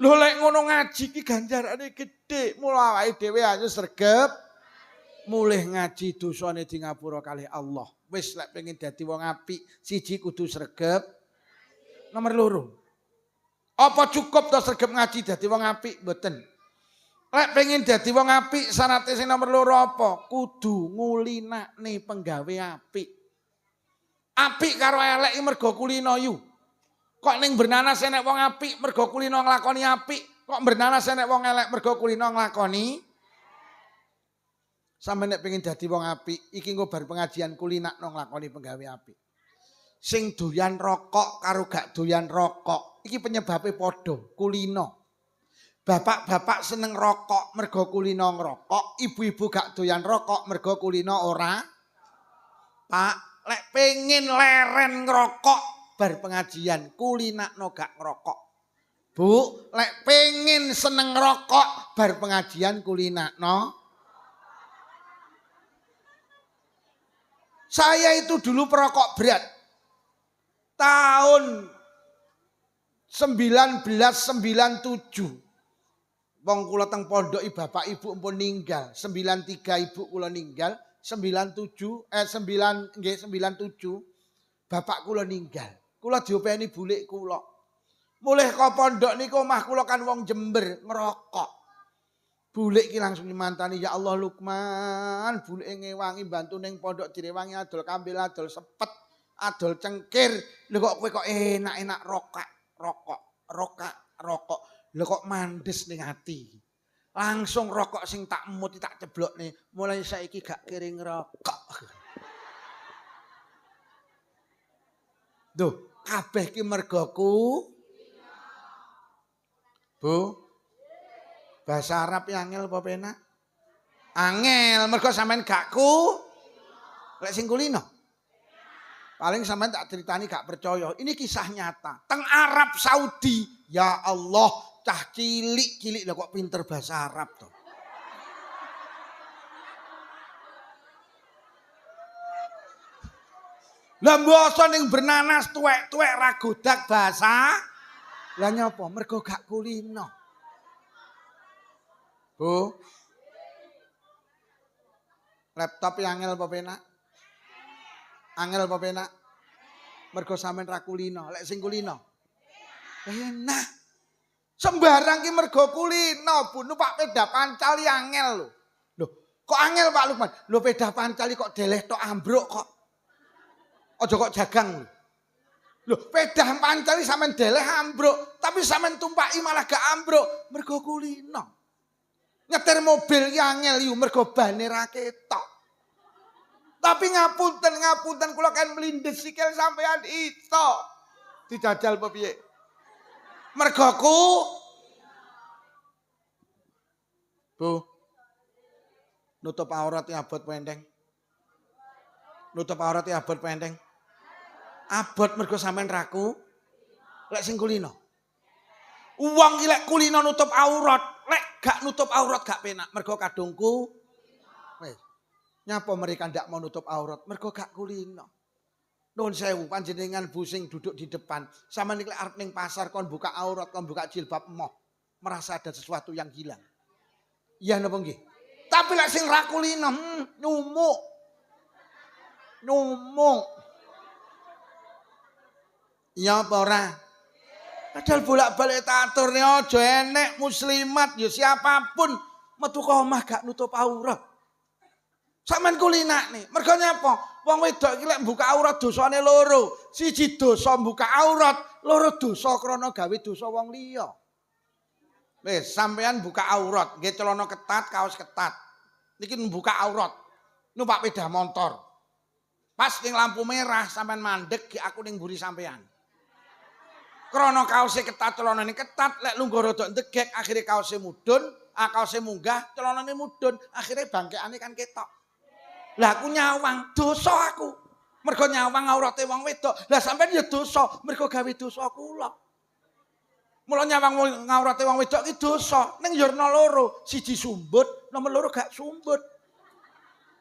Lho lek ngono ngaji ki ganjarane gedhe. Mula awake dhewe ayo sregep mulih ngaji dosane di ngapura kalih Allah. Wis lek pengen dadi wong apik siji kudu sregep. Nomor loro. Apa cukup to sregep ngaji dadi wong apik? Mboten. Lek pengen dadi wong apik syaratnya sing nomor loro apa? Kudu ngulinakne penggawe apik. Apik karo elek mergo kulino yu. Kok ning bernanas enek wong apik mergo kulino nglakoni apik, kok bernanas enek wong elek mergo kulino nglakoni. Sampe nek pengen dadi wong apik, iki engko bar pengajian kulinakno nglakoni penggawe apik. Sing doyan rokok karo gak doyan rokok, iki penyebabe padha, kulino. Bapak-bapak seneng rokok mergo kulino ngrokok, ibu-ibu gak doyan rokok mergo kulino ora. Pak, lek pengen leren ngrokok bar pengajian kulinakno gak ngrokok. Bu, lek pengen seneng ngrokok bar pengajian kulinakno. Saya itu dulu perokok berat. Tahun 1997. Wong kula teng pondok bapak ibu ampun ninggal. 93 ibu kula ninggal. 97 bapak kula ninggal. Kula diopeni bulik kula. Mulih ka pondok niku omah kula kan wong Jember ngerokok. Bulik ki langsung dimantani, ya Allah Lukman, bulik ngewangi bantu ning pondok direwangi adol kambil adol sepet. Adol cengkir, lho kok kowe kok enak-enak rokok. Lho kok mandes ning ati. Langsung rokok sing tak emut tak ceblokne, mulai saiki gak kiring rokok. Duh, kabeh ki mergoku. Bu. Bahasa Arab angel apa penak? Angel, mergo sampean gak ku. Lek sing kulino. Paling sampean tak ceritani gak percaya. Ini kisah nyata. Teng Arab Saudi. Ya Allah, cah cilik-cilik lho kok pinter bahasa Arab to. Lah mbasa ning bernanas tuwek-tuwek ra godak bahasa. Lah nyapa? Mergo gak kulino. Bu. Laptop angel apa penak? Angel apa penak? Mergo sampean ra kulino, lek sing kulino. Enak. Sembarang ki mergo kulino, Bu. Numpak peda pancali angel lho. Lho, kok angel Pak Lukman? Lho peda pancali kok deleh tok ambruk kok. Aja kok jagang lho. Lho, peda pancali sampean deleh ambruk, tapi sampean tumpaki malah gak ambruk, mergo kulino. Nyetir mobil ki angel yu mergo bane ra ketok. Tapi ngapunten kula kan melindes sikil sampean itu. Dijajal apa piye? Mergoku. Bu. Nutup aurat ya abot pendeng. Nutup aurat ya abot pendeng. Abot mergo sampean raku. Lek sing kulino. Uang ki lek kulino nutup aurat, lek gak nutup aurat gak penak mergo kadungku. Wes. Nyapa mereka ndak mau nutup aurat? Mergo gak kulino. Nuwun sewu panjenengan busing duduk di depan. Sama nek arep ning pasar kon buka aurat, kon buka jilbab emoh. Merasa ada sesuatu yang hilang. Iya napa nggih? Tapi lek sing ra kulino nyumuk. Nyumuk. Iya apa ora? Padahal bolak-balik tak aturne aja enek muslimat ya siapapun metu ka omah gak nutup aurat. Sampeyan kulinakne. Mergo nyapa? Wong wedok iki lek buka aurat dosane loro. Siji dosa buka aurat, loro dosa krana gawe dosa wong liya. Wis sampeyan buka aurat, nggih celana ketat, kaos ketat. Niki buka aurat. Numpak sepeda motor. Pas ning lampu merah sampeyan mandek aku ning mburi sampeyan. Krana kaose ketat, celanane ketat, lek lungguh rada ndegek akhire kaose mudhun, kaose munggah, celanane mudhun, akhire bangkekane kan ketok. Lah aku nyawang, dosa aku. Mergo nyawang aurate wong wedok. Lah sampeyan ya dosa, mergo gawe dosa kula. Mula nyawang aurate wong wedok iki dosa. Ning ya ana loro, siji sumbut, nomor loro gak sumbut.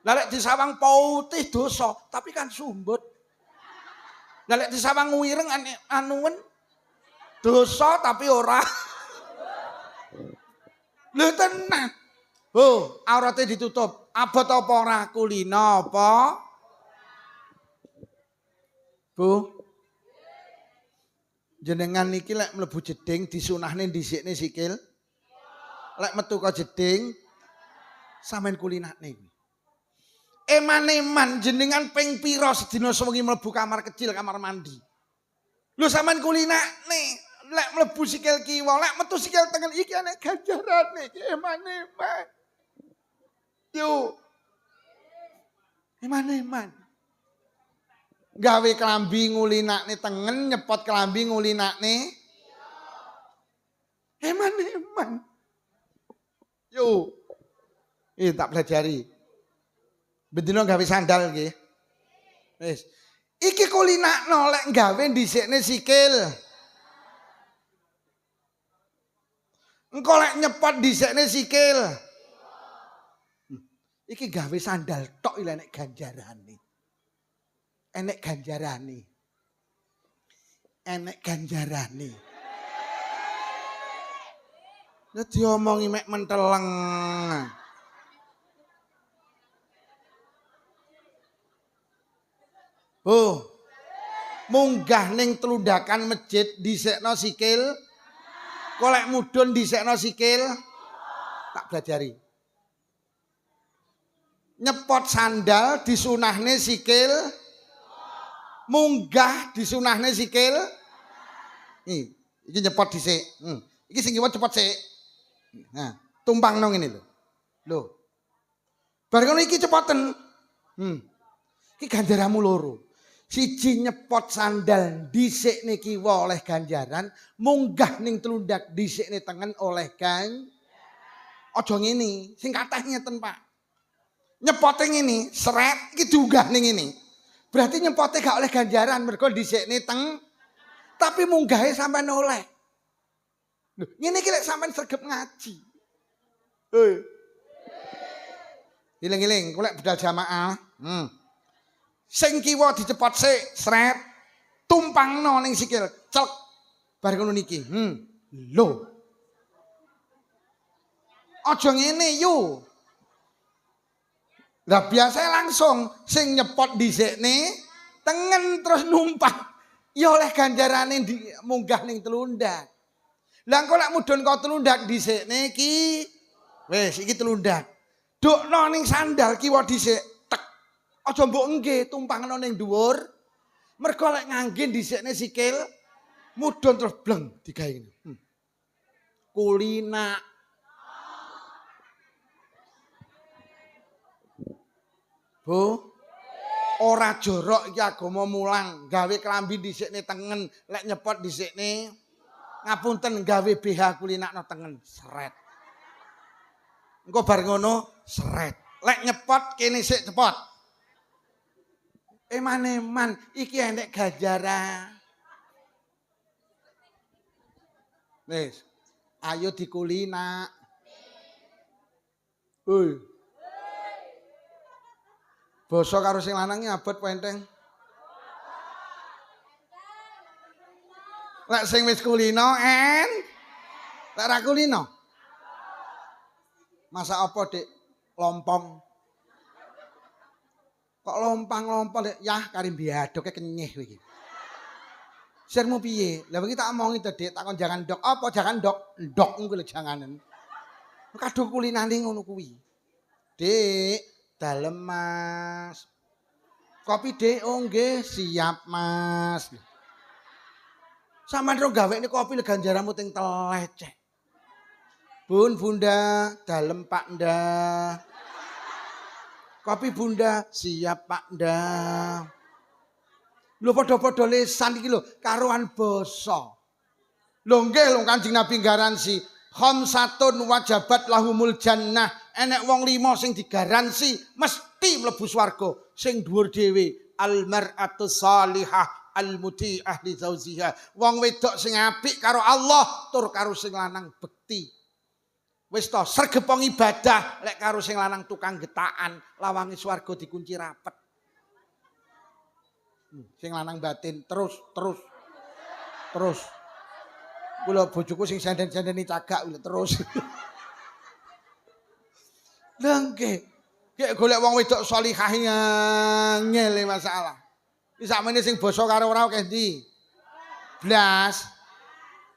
Lah lek disawang putih dosa, tapi kan sumbut. Lah lek disawang wireng anuwen dosa tapi ora. Lho tenan. Oh, aurate ditutup. Abot apa ora kulina apa? Bu. Jenengan niki lek mlebu jeding disunahne dhisikne sikil. Lek metu ka jeding sampean kulinakne iki. Eman-eman jenengan ping pira sedina sewengi mlebu kamar kecil, kamar mandi. Lho sampean kulinakne. Lek mlebu sikil kiwa, lek metu sikil tengen iki ana ganjarane iki eman-eman. Yo. Eman-eman. Gawe klambi ngulinakne tengen, nyepot klambi ngulinakne. Eman-eman. Yo. Tak pelajari. Bendina gawe sandal nggih. Wis. Iki kulinakno lek gawe dhisikne sikil. Engko lek nyepot dhisikne sikil. Iki gawe sandal tok iki enek ganjarane. Enek ganjarane. Enek ganjarane. Nek diomongi mek menteleng. Oh. Munggah ning telundakan masjid dhisikno sikil. Kolek mudhun dhisikno sikil. Tak belajari. Nyepot sandal disunahne sikil. Munggah disunahne sikil. Iki nyepot dhisik. Iki sing kiwa cepet sik. Nah, tumpangno ngene lho. Lho. Bar ngono iki cepoten. Iki ganjaramu loro. Siji nyepot sandal dhisikne kiwa oleh ganjaran, munggah ning telundak dhisikne tengen oleh ganjaran. Aja ngene, sing kathah ngeten, Pak. Nyepote ngene, seret iki diunggah ning ngene. Berarti nyepote gak oleh ganjaran mergo dhisikne teng tapi munggahe sampean oleh. Lho, ngene iki lek sampean sregep ngaji. Iling-iling, golek budal jamaah. Sing kiwa dicepot sik, sret, tumpangno ning sikil, celek. Bar ngono niki. Lho. Aja ngene yo. Lah biasa langsung sing nyepot dhisikne tengen terus numpang. Ya oleh ganjarane munggah ning telundak. Lah engko lek mudhun ka telundak dhisikne iki wis iki telundak. Dukno ning sandal kiwa dhisik. Aja mbok nggih tumpangno ning dhuwur. Mergo lek ngangge dhisikne sikil mudhun terus bleng digawe ngene. Kulina. Bu, ora jorok iki agama mulang, gawe klambi dhisikne tengen, lek nyepot dhisikne ngapunten gawe BH kulinakno tengen, seret. Engko bar ngono seret. Lek nyepot kene sik cepot. Eman-eman iki enek ganjaran. Wis, ayo dikulina. Basa karo sing lanang abot apa enteng? Lek sing wis kulina lek ra kulina. Masak apa, Dik? lompong. Kok lompang-lompong yah kari biadoke kenyih kowe iki. Sirmu piye? Lah iki tak omongi to, Dik, takon jangan ndok. Apa jangan ndok? Ndok kuwi lho janganen. Kadung kulinane ngono kuwi. Dik, dalem Mas. Kopi Dik, oh nggih, siap Mas. Sampeyan ro gawekne kopi le ganjaramu ting teleh, Cek. Bun, Bunda, dalem Pak Ndah. Kopi Bunda, siap Pak Ndah. Lho padha-padha lisan iki lho karuan basa. Lho nggih lho Kanjeng Nabi garansi khamsatun wajabat lahumul jannah. Enek wong 5 sing digaransi mesti mlebu swarga. Sing dhuwur dhewe al mar'atu shalihah al muti'ah li zaujiha. Wong wedok sing apik karo Allah tur karo sing lanang bekti. Wis to sregepong ibadah lek karo sing lanang tukang getakan lawange swarga dikunci rapet. Sing lanang batin terus. Kula bojoku sing senden-sendeni cagak terus. Lha nggih. Gek golek wong wedok salihah ngele masalah. Iki sakmene sing basa karo ora akeh ndi? Blas.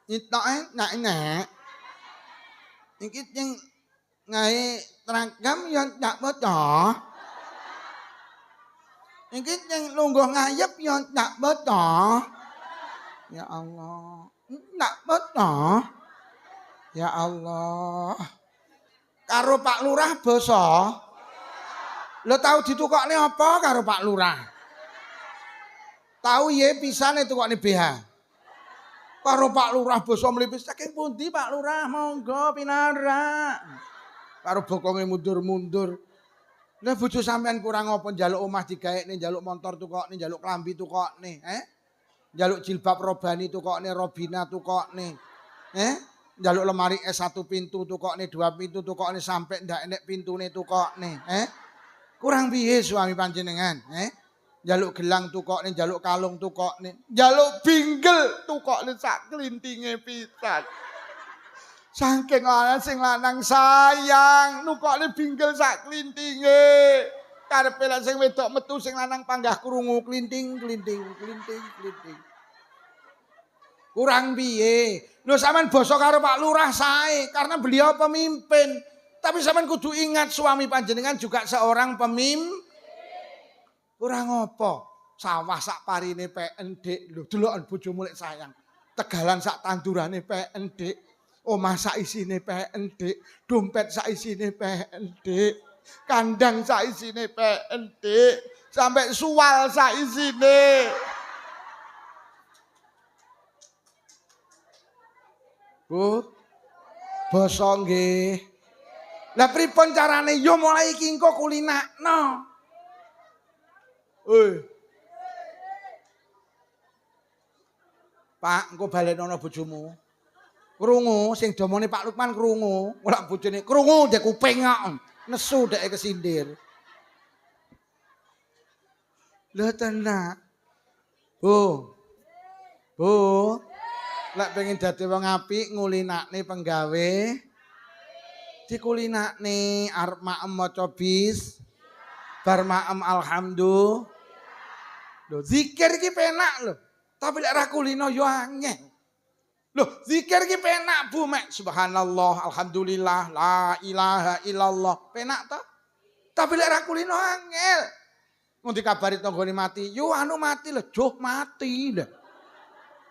Nitoke nak. Iki sing ngae terangkam ya ndak bocah. Iki sing lungguh ngayep ya ndak bocah. Ya Allah. Ndak bocah. Ya Allah. Karo Pak Lurah basa. Lho tau ditukokne apa karo Pak Lurah? Tahu ye pisane tukokne BH. Karo Pak Lurah basa mlipis saking pundi Pak Lurah monggo pinarak. Karo bokonge mundur-mundur. Lah bojo sampean kurang apa njaluk omah digaekne, njaluk motor tukokne, njaluk klambi tukokne, njaluk jilbab robani tukokne, robina tukokne. Njaluk lemari es 1 pintu tukokne, 2 pintu tukokne sampai ndak enek pintune tukokne, Kurang piye suami panjenengan, Njaluk gelang tukokne, njaluk kalung tukokne, njaluk binggel tukokne sak klintinge pisan. Saking ana sing lanang sayang nukokne binggel sak klintinge. Karepe lan sing wedok metu sing lanang panggah krungu klinting. Kurang piye? Lho sampean basa karo Pak Lurah sae karena beliau pemimpin. Tapi sampean kudu ingat suami panjenengan juga seorang pemimpin. Kurang apa? Sawah sak parine peken Dik. Lho deloken bojomu lek sayang. Tegalan sak tandurane peken Dik. Omah sak isine peken Dik. Dompet sak isine peken Dik. Kandang sak isine peken Dik. Sampai suwal sak isine. Bu, basa nggih. Lah pripun carane? Yo mulai iki engko kulinakno. Pak, engko balenono bojomu. Krungu sing domone Pak Lukman krungu, ora bojone krungu ndek kuping kok. Nesu deke kesindir. Lha tenan. Bu. Lek pengen dadi wong apik ngulinakne penggawe. Dikulinakne arep maem maca bis. Bar maem alhamdulillah. Lho zikir iki penak lho. Tapi lek ra kulino yo angel. Loh, zikir ki penak Bu mek subhanallah, alhamdulillah, la ilaha illallah. Penak toh? Tapi lek ra kulino angel. Mun dikabari tanggane mati, yo anu mati lho, joh mati lho.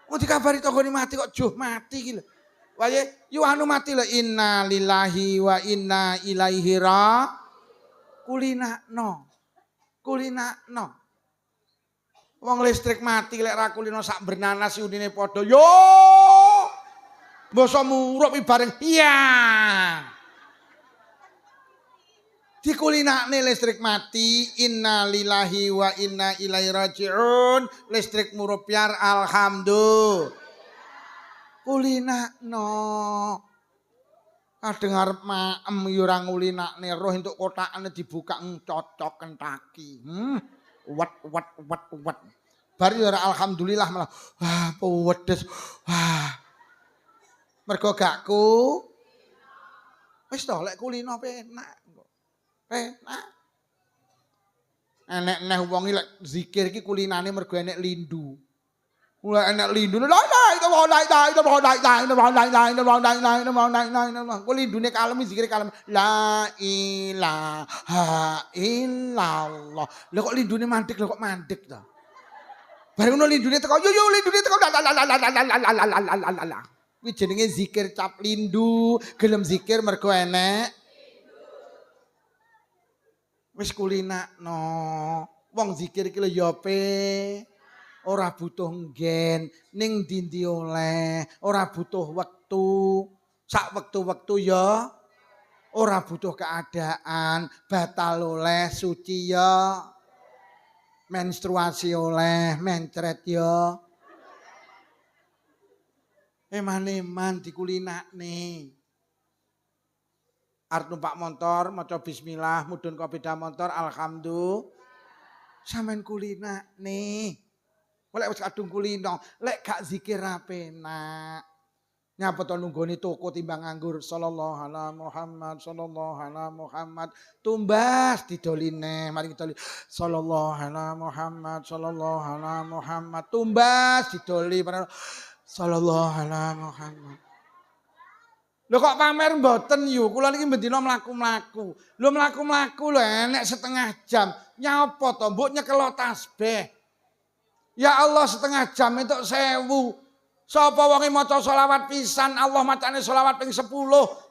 Mun dikabari tanggane mati kok joh mati ki lho. Wae yo anu mati lho, inna lillahi wa inna ilaihi kulinakno. Wong listrik mati lek ra kulino sak bernanas unine padha. Yo! Basa murup bareng iya. Dikulinakne listrik mati, inna lillahi wa inna ilaihi rajiun. Listrik murup piar alhamdulillah. Kulinakno. Kadang arep maem yo ora ngulinakne roh entuk kotakane dibuka cocok kentaki. Wat. Bar yo ora alhamdulillah malah wah pedes. Wah. Mergo gak wis to lek kulino penak. Penak. Enek neh wong lek zikir iki kulinane mergo enek lindu. Mulai enek lindu la ilaha illallah la ilaha illallah la ilaha illallah la ilaha illallah la ilaha illallah la ilaha illallah. Ku lindune kalem zikir kalem la ilaha illallah. Lah kok lindune mandek lho kok mandek to. Bareng ngono lindune teko yo lindune teko la la la la la. Kuwi jenenge zikir cap lindu, gelem zikir mergo enek wis kulinakno. Wong zikir iki lho ya ora butuh nggen ning ndi oleh, ora butuh wektu. Sak wektu-wektu ya ora butuh keadaan, batal oleh, suci ya. Menstruasi oleh, mencret ya. Eman-eman dikulinakne. Arep numpak motor maca bismillah mudhun kok beda motor alhamdulillah sampean kulinakne. Lek wis kadung kulino, lek gak zikir penak. Nyapa to nunggoni toko timbang nganggur sallallahu alaihi Muhammad sallallahu alaihi Muhammad tumbas didoline mari kita sallallahu alaihi Muhammad sallallahu alaihi Muhammad tumbas didoli sallallahu alaihi Muhammad. Lho kok pamer mboten yu, kula niki bendina mlaku-mlaku. Lho mlaku-mlaku lho enek setengah jam. Nyapa to mbok nyekel tasbih. Ya Allah setengah jam entuk 1000. Sapa wong maca selawat pisan Allah macane selawat ping 10.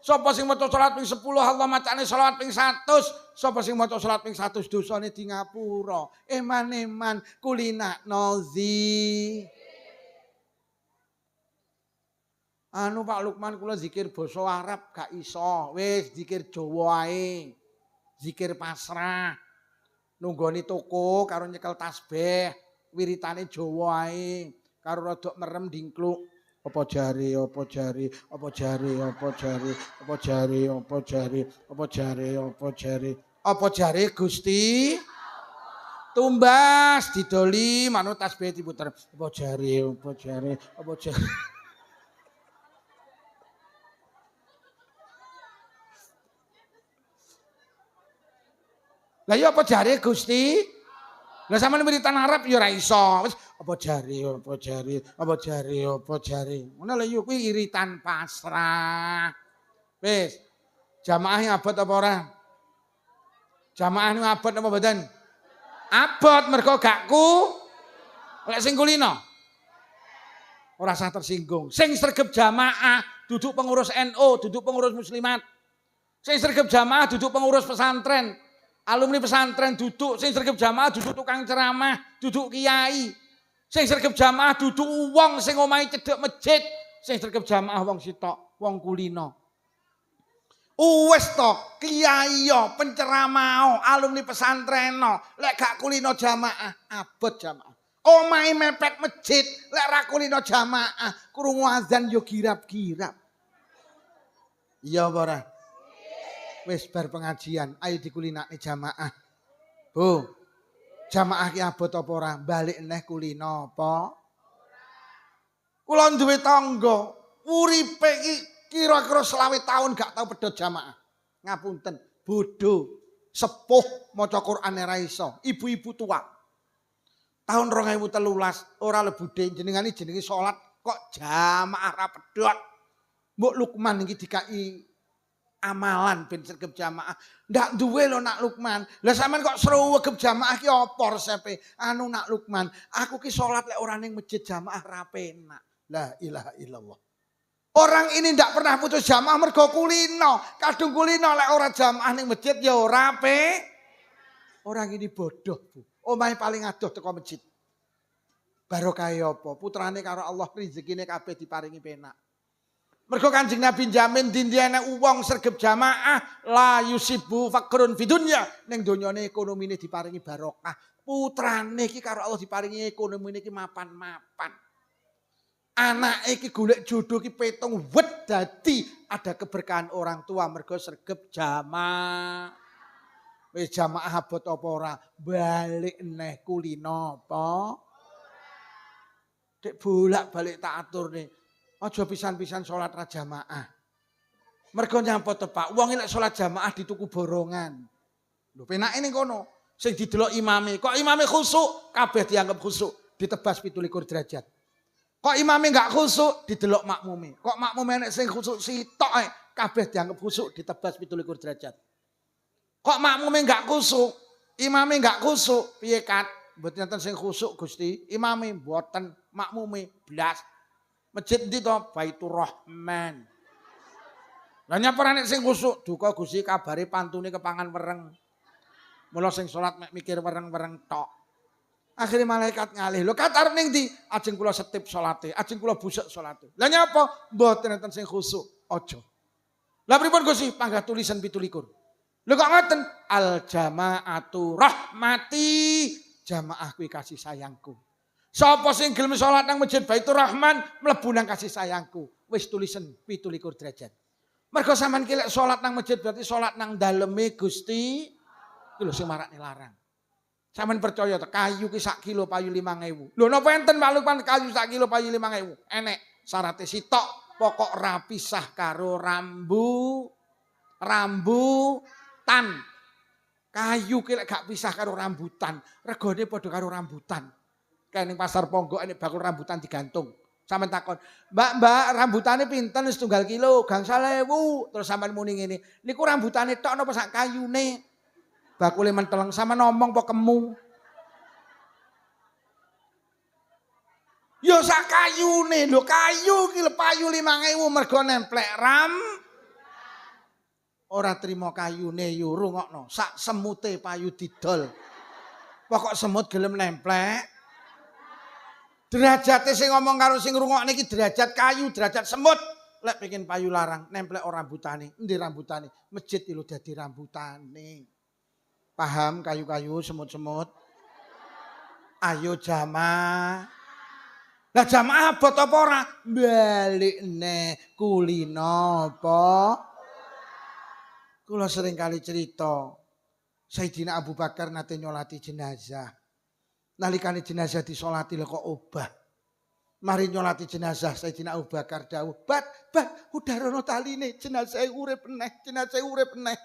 Sapa sing maca selawat ping 10 Allah macane selawat ping 100. Sapa sing maca selawat ping 100 dosane di ngapura. Eman-eman kulinakno Anu Pak Lukman kula zikir basa Arab gak iso. Wis zikir Jawa ae. Zikir pasrah. Nunggoni toko karo nyekel tasbih, wiritane Jawa ae. Karo rodok merem dingkluk. Apa jari, apa jari, apa jari, apa jari, apa jari, apa jari, apa jari, apa jari. Apa jari Gusti? Tumbas didoli manut tasbih diputer. Apa jari, apa jari, apa jari. Lah ya apa jare Gusti? Lah sampeyan wiritan Arab ya ora iso. Wis apa jare, apa jare, apa jare, apa jare. Ngono lho ya kuwi iritan pasrah. Wis. Jamaah abot apa ora? Jamaah nu abot apa mboten? Abot mergo gak lek sing kulino. Ora usah tersinggung. Sing sregep jamaah duduk pengurus NU, duduk pengurus muslimat. Sing sregep jamaah duduk pengurus pesantren. Alumni pesantren duduk, sing sregep jamaah duduk tukang ceramah, duduk kiai. Sing sregep jamaah duduk wong sing omahe cedhek masjid, sing sregep jamaah wong sitok, wong kulino. Wis to, kiai yo, penceramah, alumni pesantren, lek gak kulino jamaah, abot jamaah. Omahe mepet masjid, lek ra kulino jamaah, krungu azan yo girap-girap. Iya apa ora? Wis bar pengajian, ayo dikulinake jamaah. Bu, jamaah ki abot apa ora? Balik neh kulino apa? Kula duwe tangga, uripe iki kira-kira 20 tahun gak tau pedhot jamaah. Ngapunten, bodho, sepuh maca Qur'ane ra iso, ibu-ibu tua. Tahun 2013 ora lebudhe jenengane jenenge salat kok jamaah ra pedhot. Mbok Lukman iki dikai amalan ben sregep jamaah. Ndak duwe lho Nak Lukman. Lah sampean kok sregep jamaah ki apa resepe? Anu Nak Lukman, aku ki salat lek ora ning masjid jamaah ra penak. La ilaha illallah. Orang ini ndak pernah putus jamaah mergo kulino. Kadung kulino lek ora jamaah ning masjid ya ora Orang ini bodoh, Bu. Omahe paling adoh teko masjid. Barokah apa? Putrane karo Allah rezekine kabeh diparingi penak. Mergo Kanjeng Nabi jamin dindi enek wong sregep jamaah la yusibu fakrun fidunya ning donyane ekonomine diparingi barokah. Putrane iki karo Allah diparingi ekonomine iki mapan-mapan. Anake iki golek jodoh iki petung wet dadi ada keberkahan orang tua mergo sregep jamaah. Wis jamaah abot apa ora? Balik neh kulino apa? Dek bolak-balik tak atur nih. Aja pisan-pisan salat ra jamaah. Mergo nyapa to Pak, wong nek salat jamaah dituku borongan. Lho penake ning kono. Sing didelok imame, kok imame khusuk, kabeh dianggap khusuk, ditebas 17 derajat. Kok imame enggak khusuk, didelok makmume. Kok makmume nek sing khusuk sitok ae, kabeh dianggap khusuk, ditebas 17 derajat. Kok makmume enggak khusuk, imame enggak khusuk, piye kat? Mboten enten sing khusuk Gusti, imame mboten, makmume blas. Masjid ndi to? Baitur Rahman. Lah nyapa nek sing khusuk, duka Gusti kabare pantune kepangan wereng. Mula sing salat mek mikir wereng-wereng tok. Akhire malaikat ngalih. Lho kat arep ning ndi? Ajeng kula setip salate, ajeng kula busek salate. Lah nyapa? Mboten enten sing khusuk. Aja. Lah pripun Gusti? Panggah tulisan 17. Lho kok ngoten? Al jamaatu rahmati. Jamaah kuwi kasih sayangku. Sapa sing gelem salat nang Masjid Baitur Rahman mlebu nang kasih sayangku. Wis tulisan 17 derajat. Mergo sampean ki lek salat nang masjid berarti salat nang daleme Gusti. Iki lho sing marakne larang. Sampeyan percaya to kayu ki sak kilo payu 5.000. Lho napa enten makluman kayu sak kilo payu 5.000? Enek syaraté sitok pokok rapisah karo rambutan. Kayu ki lek gak pisah karo rambutan, regane padha karo rambutan. Kayak ning pasar Ponggok enek bakul rambutan digantung. Sampeyan takon, "Mbak, rambutane pinten wis tunggal kilo, gangsal 1.000." Terus sampeyan muni ngene, "Niku rambutane tok napa sak kayune?" Bakule menteleng sama ngomong apa kemu. Ya sak kayune, lho kayu ki payu 5.000 mergo nemplek ora trimo kayune yo rungokno, sak semute payu didol. Pokok semut gelem nemplek. Derajate sing ngomong karo sing ngrungokne iki derajat kayu, derajat semut. Lek pengin payu larang, nemplek ora rambutane. Endi rambutane? Masjid iki lho dadi rambutane. Paham kayu-kayu, semut-semut? Ayo jamaah. Lah jamaah abot apa ora? Balik neh kulino apa? Kula sering kali cerita. Sayyidina Abu Bakar nate nyolati jenazah. Nalikane jenazah disolati lho kok obah. Mari nyolati jenazah Sayyidina Abu Bakar dawuh, "Bat, udah rono taline, jenazah urip meneh."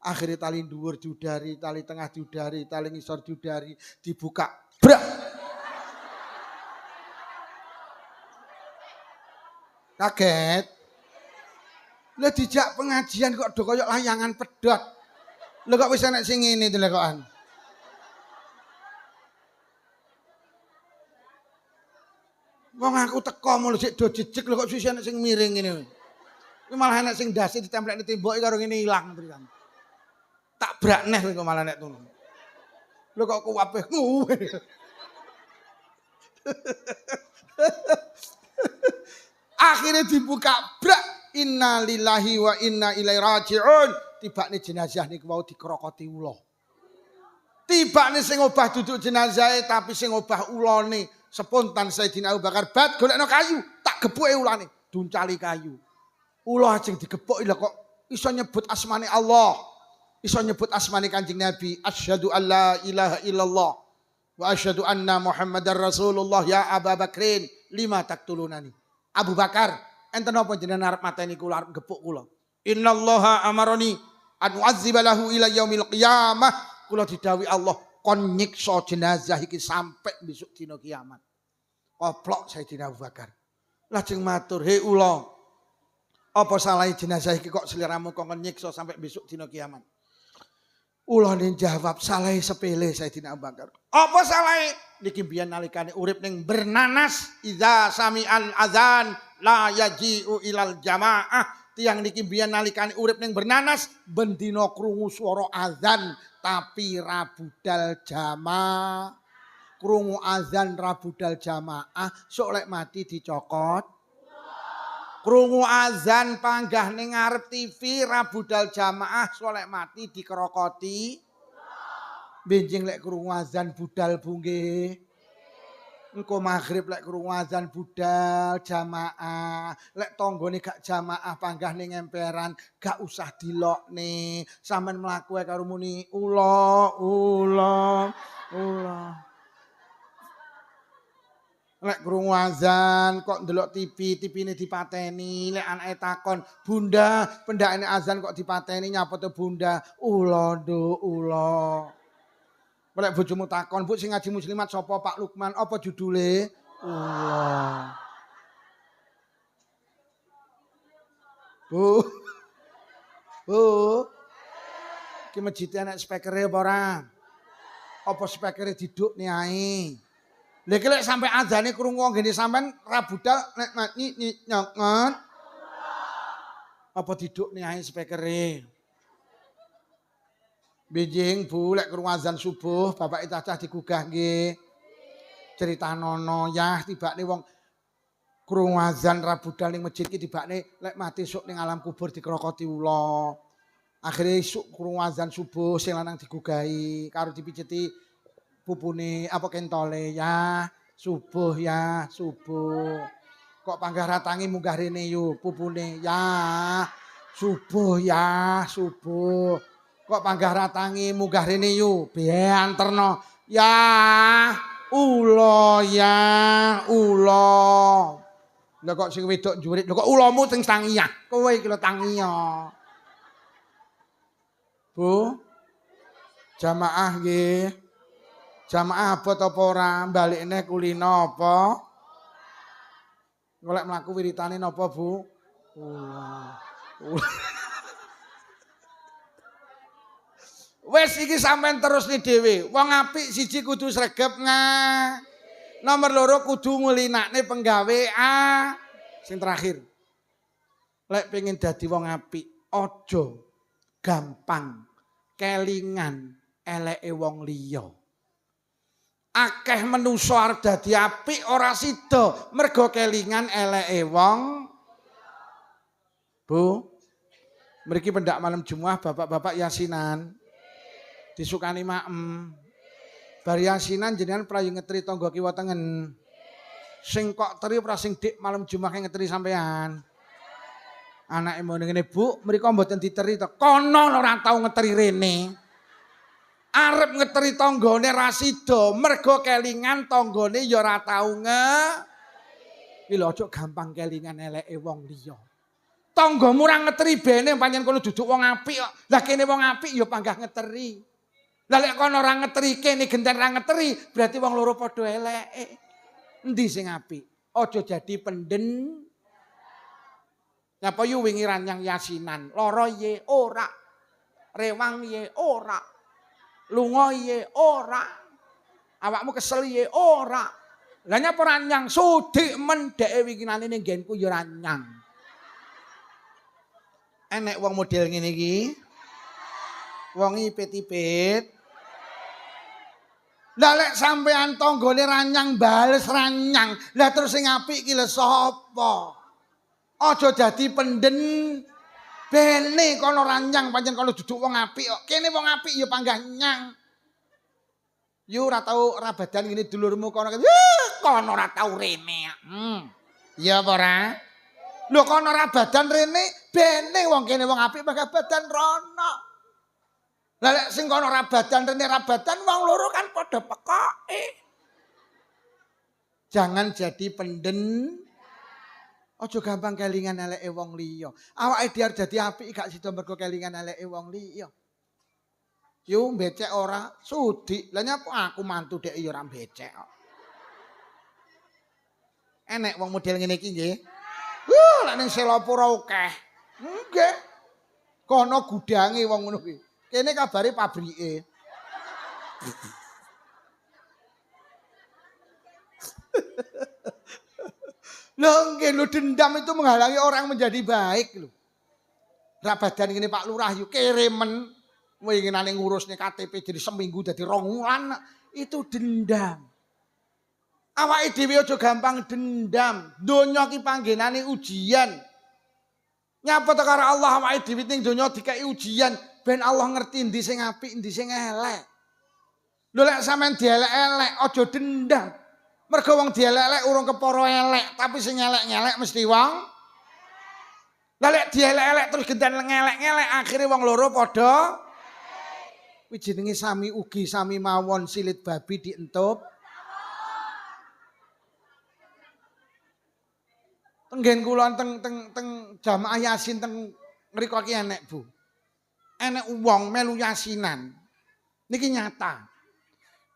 Akhirnya tali dhuwur diudari, tali tengah diudari, tali ngisor diudari, dibuka. Brak. Kaget. Lah dijak pengajian kok do koyo layangan pedhot. Lho kok wis enek sing ngene delekokan. Wong aku teko mulu sik do jejeg lho kok wis enek sing miring ngene. Kuwi malah enek sing ndase ditemplekne tembok karo ngene ilang terus. Tak brak neh kok malah nek ngono. Lho kok kabeh nguwe. Akhirnya dibuka brak. Inna lillahi wa inna ilaihi raji'un. Tibakne jenazah niku wau dikrokoti ula. Tibakne sing obah duduk jenazahe tapi sing obah ulane. Spontan Sayyidina Abu Bakar, "Bat golekno kayu, tak gepuke ulane." Duncali kayu. Ula ajeng digepuki lho kok iso nyebut asmane Allah. Iso nyebut asmane Kanjeng Nabi, "Asyhadu an la ilaha illallah wa asyhadu anna Muhammadar Rasulullah ya Abu Bakrin, lima taktulunani." Abu Bakar, enten apa jenengan arep mateni kula, arep gepuk kula? "Innallaha amaroni an u'adziba lahu ila yaumil qiyamah." Kula didhawuhi Allah kon nyiksa jenazah iki sampai besok dina kiamat. Koplok Sayyidina Abu Bakar. Lajeng matur, "He ula, apa salah jenazah iki kok sliramu kon nyiksa sampai besok dina kiamat?" Ulane jawab, "Salah sepele Sayyidina Abu Bakar." "Apa salah?" Niki biyen nalikane urip ning Bernanas, "Idza sami'al adzan la yaji'u ilal jamaah." Tiang niki biyen nalikane urip ning Bernanas, bendina krungu swara azan tapi ra budal jamaah. Krungu azan ra budal jamaah, sok lek mati dicokot. Krungu azan panggah ning ngarep TV ra budal jamaah, sok lek mati dikrokoti. Benjing lek krungu azan budal bu nggih. Engko maghrib lek krungu azan budal jamaah. Lek tanggane gak jamaah panggah ning emperan gak usah dilokne. Sampeyan mlaku ae karo muni ula. Lek krungu azan kok ndelok TV, TV-ne dipateni, lek anake takon, "Bunda, pendakane azan kok dipateni nyapa to Bunda?" "Ula, Nduk, ula." Lek bojomu takon, "Bu sing ngaji muslimat sapa Pak Lukman? Apa judule?" "Ula." Bu. Bu. Ki masjid enek spekere apa ora? Apa spekere didukne ae? Lha iki lek sampe azane krungu ngene sampean ra budal nek nyokot. Apa didukne ae spekere? Benjing Bu lek krungu azan subuh bapak cacah digugah nggih. Critanono ya tibane wong krungu azan ra budal ning masjid iki tibane lek mati sok ning alam kubur dikrokoti ula. Akhire isuk krungu azan subuh sing lanang digugahi karo dipijeti pupune apa kentole ya subuh ya subuh kok panggah ratangi munggah rene yo pupune ya subuh ya subuh kok panggah ratangi munggah rene yo biye anterno ya ulo ya ulo lha kok sing wedok jurit lho kok ulamu sing tangiyah kowe iki lho tangiyah Bu jamaah nggih jamaah abot apa ora balikne kulino apa? Golek mlaku wiritane napa, Bu? Wes iki sampean terus nih dhewe. Wong apik siji kudu sregep Nomor loro kudu ngulinakne penggawe sing terakhir. Lek pengen dadi wong apik, aja gampang kelingan eleke wong liya. Akeh menungso arep dadi apik ora sida mergo kelingan eleke wong. Bu, mriki pendak malam Jumat bapak-bapak yasinan. Disukani maem. Bar yasinan jenengan prayu ngetri tangga kiwa tengen. Sing kok teri ora sing dik malam Jumat ngetri sampean. Anake mau ngene, Bu, mriko mboten diteri to. Kono ora tau ngetri rene. Arep ngeteri tanggane ra sida mergo kelingan tanggane ya ora tau Iki lho aja gampang kelingan eleke wong liya. Tanggamu ra ngeteri bene pancen kono duduk wong apik kok. Lah kene wong apik ya panggah ngeteri. Lah lek kono ora ngeteri kene genten ra ngeteri berarti wong loro padha eleke. Endi sing apik? Aja jadi penden. Nyapa yu wingi ranyang yasinan, lara ye ora. Rewang ye ora. Lunga ye ora. Awakmu kesel ye ora. Lah nyapa ranyang sudik men dheke winginane ning nggenku ya ranyang. Enek wong model ngene iki. Wong ipit-ipit. Lah lek sampean tanggane ranyang bales ranyang. Lah terus sing apik iki lho sapa? Aja dadi penden. Bene kono ranyang pancen kono duduk wong apik kok. Kene wong apik ya panggah nyang. Yu ora tau ora badan ngene dulurmu kono. Kono ora tau rene. Iya apa ora? Lho kono ora badan rene, bene wong kene wong apik panggah badan rono. Lah lek sing kono ora badan rene ora badan wong loro kan padha pekoke. Jangan jadi penden. Aja gampang kelingan eleke wong liya. Awake dhewe dadi apik gak sida mergo kelingan eleke wong liya. Yo becek ora sudi. Lah nyapa aku mantu dhek ya ora becek kok. Enek wong model ngene iki nggih. Lek ning Selapura akeh. Nggih. Kono gudange wong ngono kuwi. Kene kabare pabrike. Loh nggih lho dendam itu menghalangi orang menjadi baik lho. Ra badan ngene Pak Lurah yo keremen winginane ngurusne KTP jadi seminggu dadi 2 wulan itu dendam. Awake dhewe aja gampang dendam. Donya ki panggenane ujian. Nyapa to karo Allah awake dhewe ning donya dikai ujian ben Allah ngerti endi sing apik endi sing elek. Lho lek sampean dielek-elek aja dendam. Mergo wong dielek-elek urung kepara elek, tapi sing elek-elek mesti wong. Lah lek dielek-elek terus genten ngelek-ngelek akhire wong loro padha. Kuwi jenenge sami ugi sami mawon silit babi dientup. Tenggen kula teng jamaah Yasin teng mriku iki enek, Bu. Enek wong melu yasinan. Niki nyata.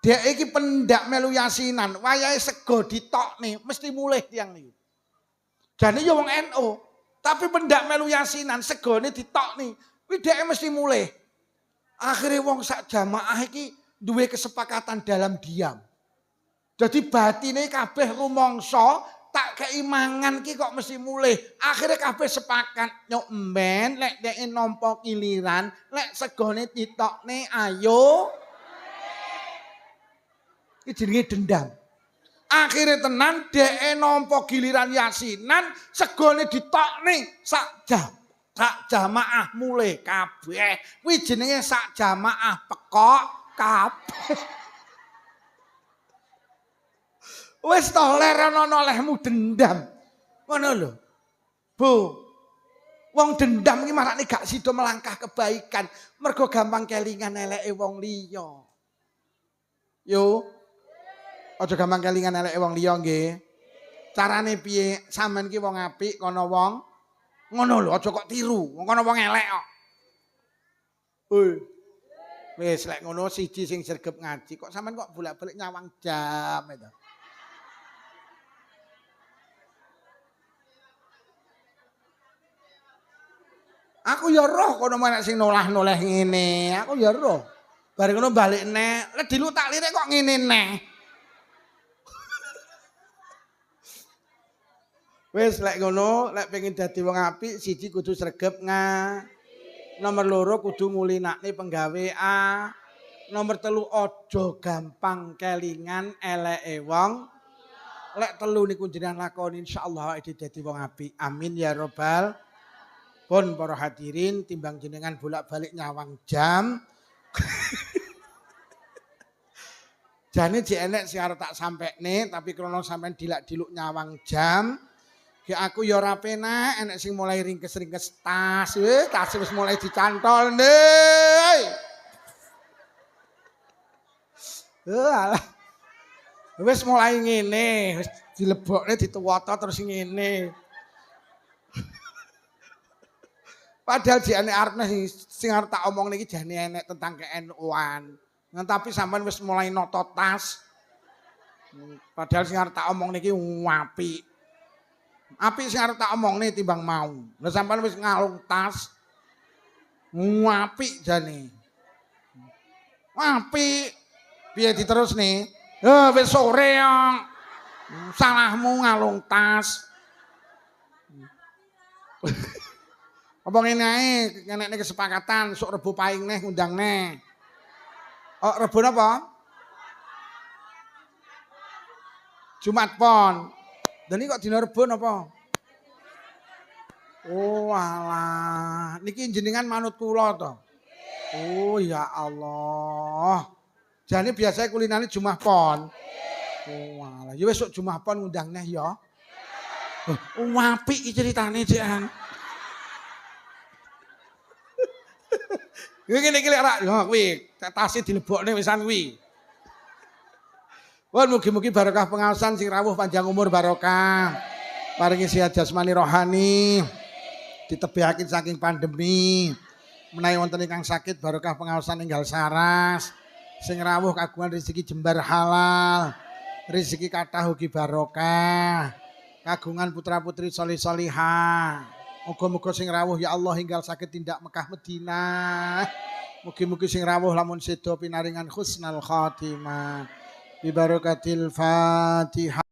Dhek iki pendak melu yasinan, wayahe sego ditokne mesti mulih tiyang niku. Jane ya wong NU, tapi pendak melu yasinan segone ditokne, kuwi dhek mesti mulih. Akhire wong sak jamaah iki duwe kesepakatan dalam diam. Jadi batine kabeh rumangsa tak kei mangan ki kok mesti mulih. Akhirnya kabeh sepakat nyok mben lek dhek nampa kiliran, lek segone ditokne ayo. Iki jenenge dendam. Akhirnya tenan dhek nampa giliran yasinan, segone ditokne sak jamaah mulih kabeh. Kuwi jenenge sak jamaah pekok kabeh. Wis to lerana olehmu dendam. Ngono lho. Bu. Wong dendam iki marane gak sida melangkah kebaikan, mergo gampang kelingan eleke wong liya. Yo. Aja gampang kelingan eleke wong liya nggih. Carane piye? Sampeyan ki wong apik kono wong ngono lho, aja kok tiru. Wong kono wong elek kok. Wis lek ngono siji sing sregep ngaji kok sampeyan kok bolak-balik nyawang jam itu. Aku ya roh kono menek sing nolah-noleh ngene. Aku ya roh. Bareng ngono balik neh, lek diluk tak lirik kok ngene neh. Wis lek ngono, lek pengen dadi wong apik siji kudu sregep Nomor 2 kudu ngulinakne penggawean. Nomor 3 aja gampang kelingan eleke wong. Lek 3 niku jenengan lakoni insyaallah dadi wong apik. Amin ya robbal. Pun para hadirin timbang jenengan bolak-balik nyawang jam. Jane jek enek sing arep tak sampekne tapi krana sampean dilak-diluk nyawang jam. Ki aku ya ora penak enek sing mulai ringkes-ringkes tas. Tas wis mulai dicantol ndey. Alah. Wis mulai ngene, wis dilebokne dituwata terus ngene. Padahal jane arep sing arep tak omong niki jane enek tentang ke-NU-an. Tapi sampean wis mulai nata tas. Padahal sing arep tak omong niki apik. Apik sing arep tak omongne timbang mau. Lah sampean wis ngalung tas. Apik jane. Apik. Piye diterusne? Wis sore kok. Salahmu ngalung tas. Apa ngene ae, ngenekne kesepakatan sok Rebo Pahing neh ngundang neh. Oh, Rebo napa? Jumat Pon. Dan ini kok dina Rebo napa? Oh alah, niki jenengan manut kula to. Oh ya Allah. Jane biasanya kulinane Jumat Pon. Oh alah, ya wis sok Jumat Pon ngundang neh ya. Oh apik iki ceritane, Cek. Ngene iki lek rak ya kuwi tase dilebokne wisan kuwi. Pun mugi-mugi barokah pengaosan sing rawuh panjang umur barokah. Paringi sehat jasmani rohani. Ditebihaken saking pandemi. Menawi wonten ingkang sakit barokah pengaosan enggal saras. Sing rawuh kagungan rezeki jembar halal. Rezeki kathah ugi barokah. Kagungan putra-putri solih-solihah. Muga-muga sing rawuh ya Allah hinggal saged tindak Mekah Madinah. Mugi-mugi sing rawuh lamun sedo pinaringan husnul khatimah. Bi barakatil Fatihah.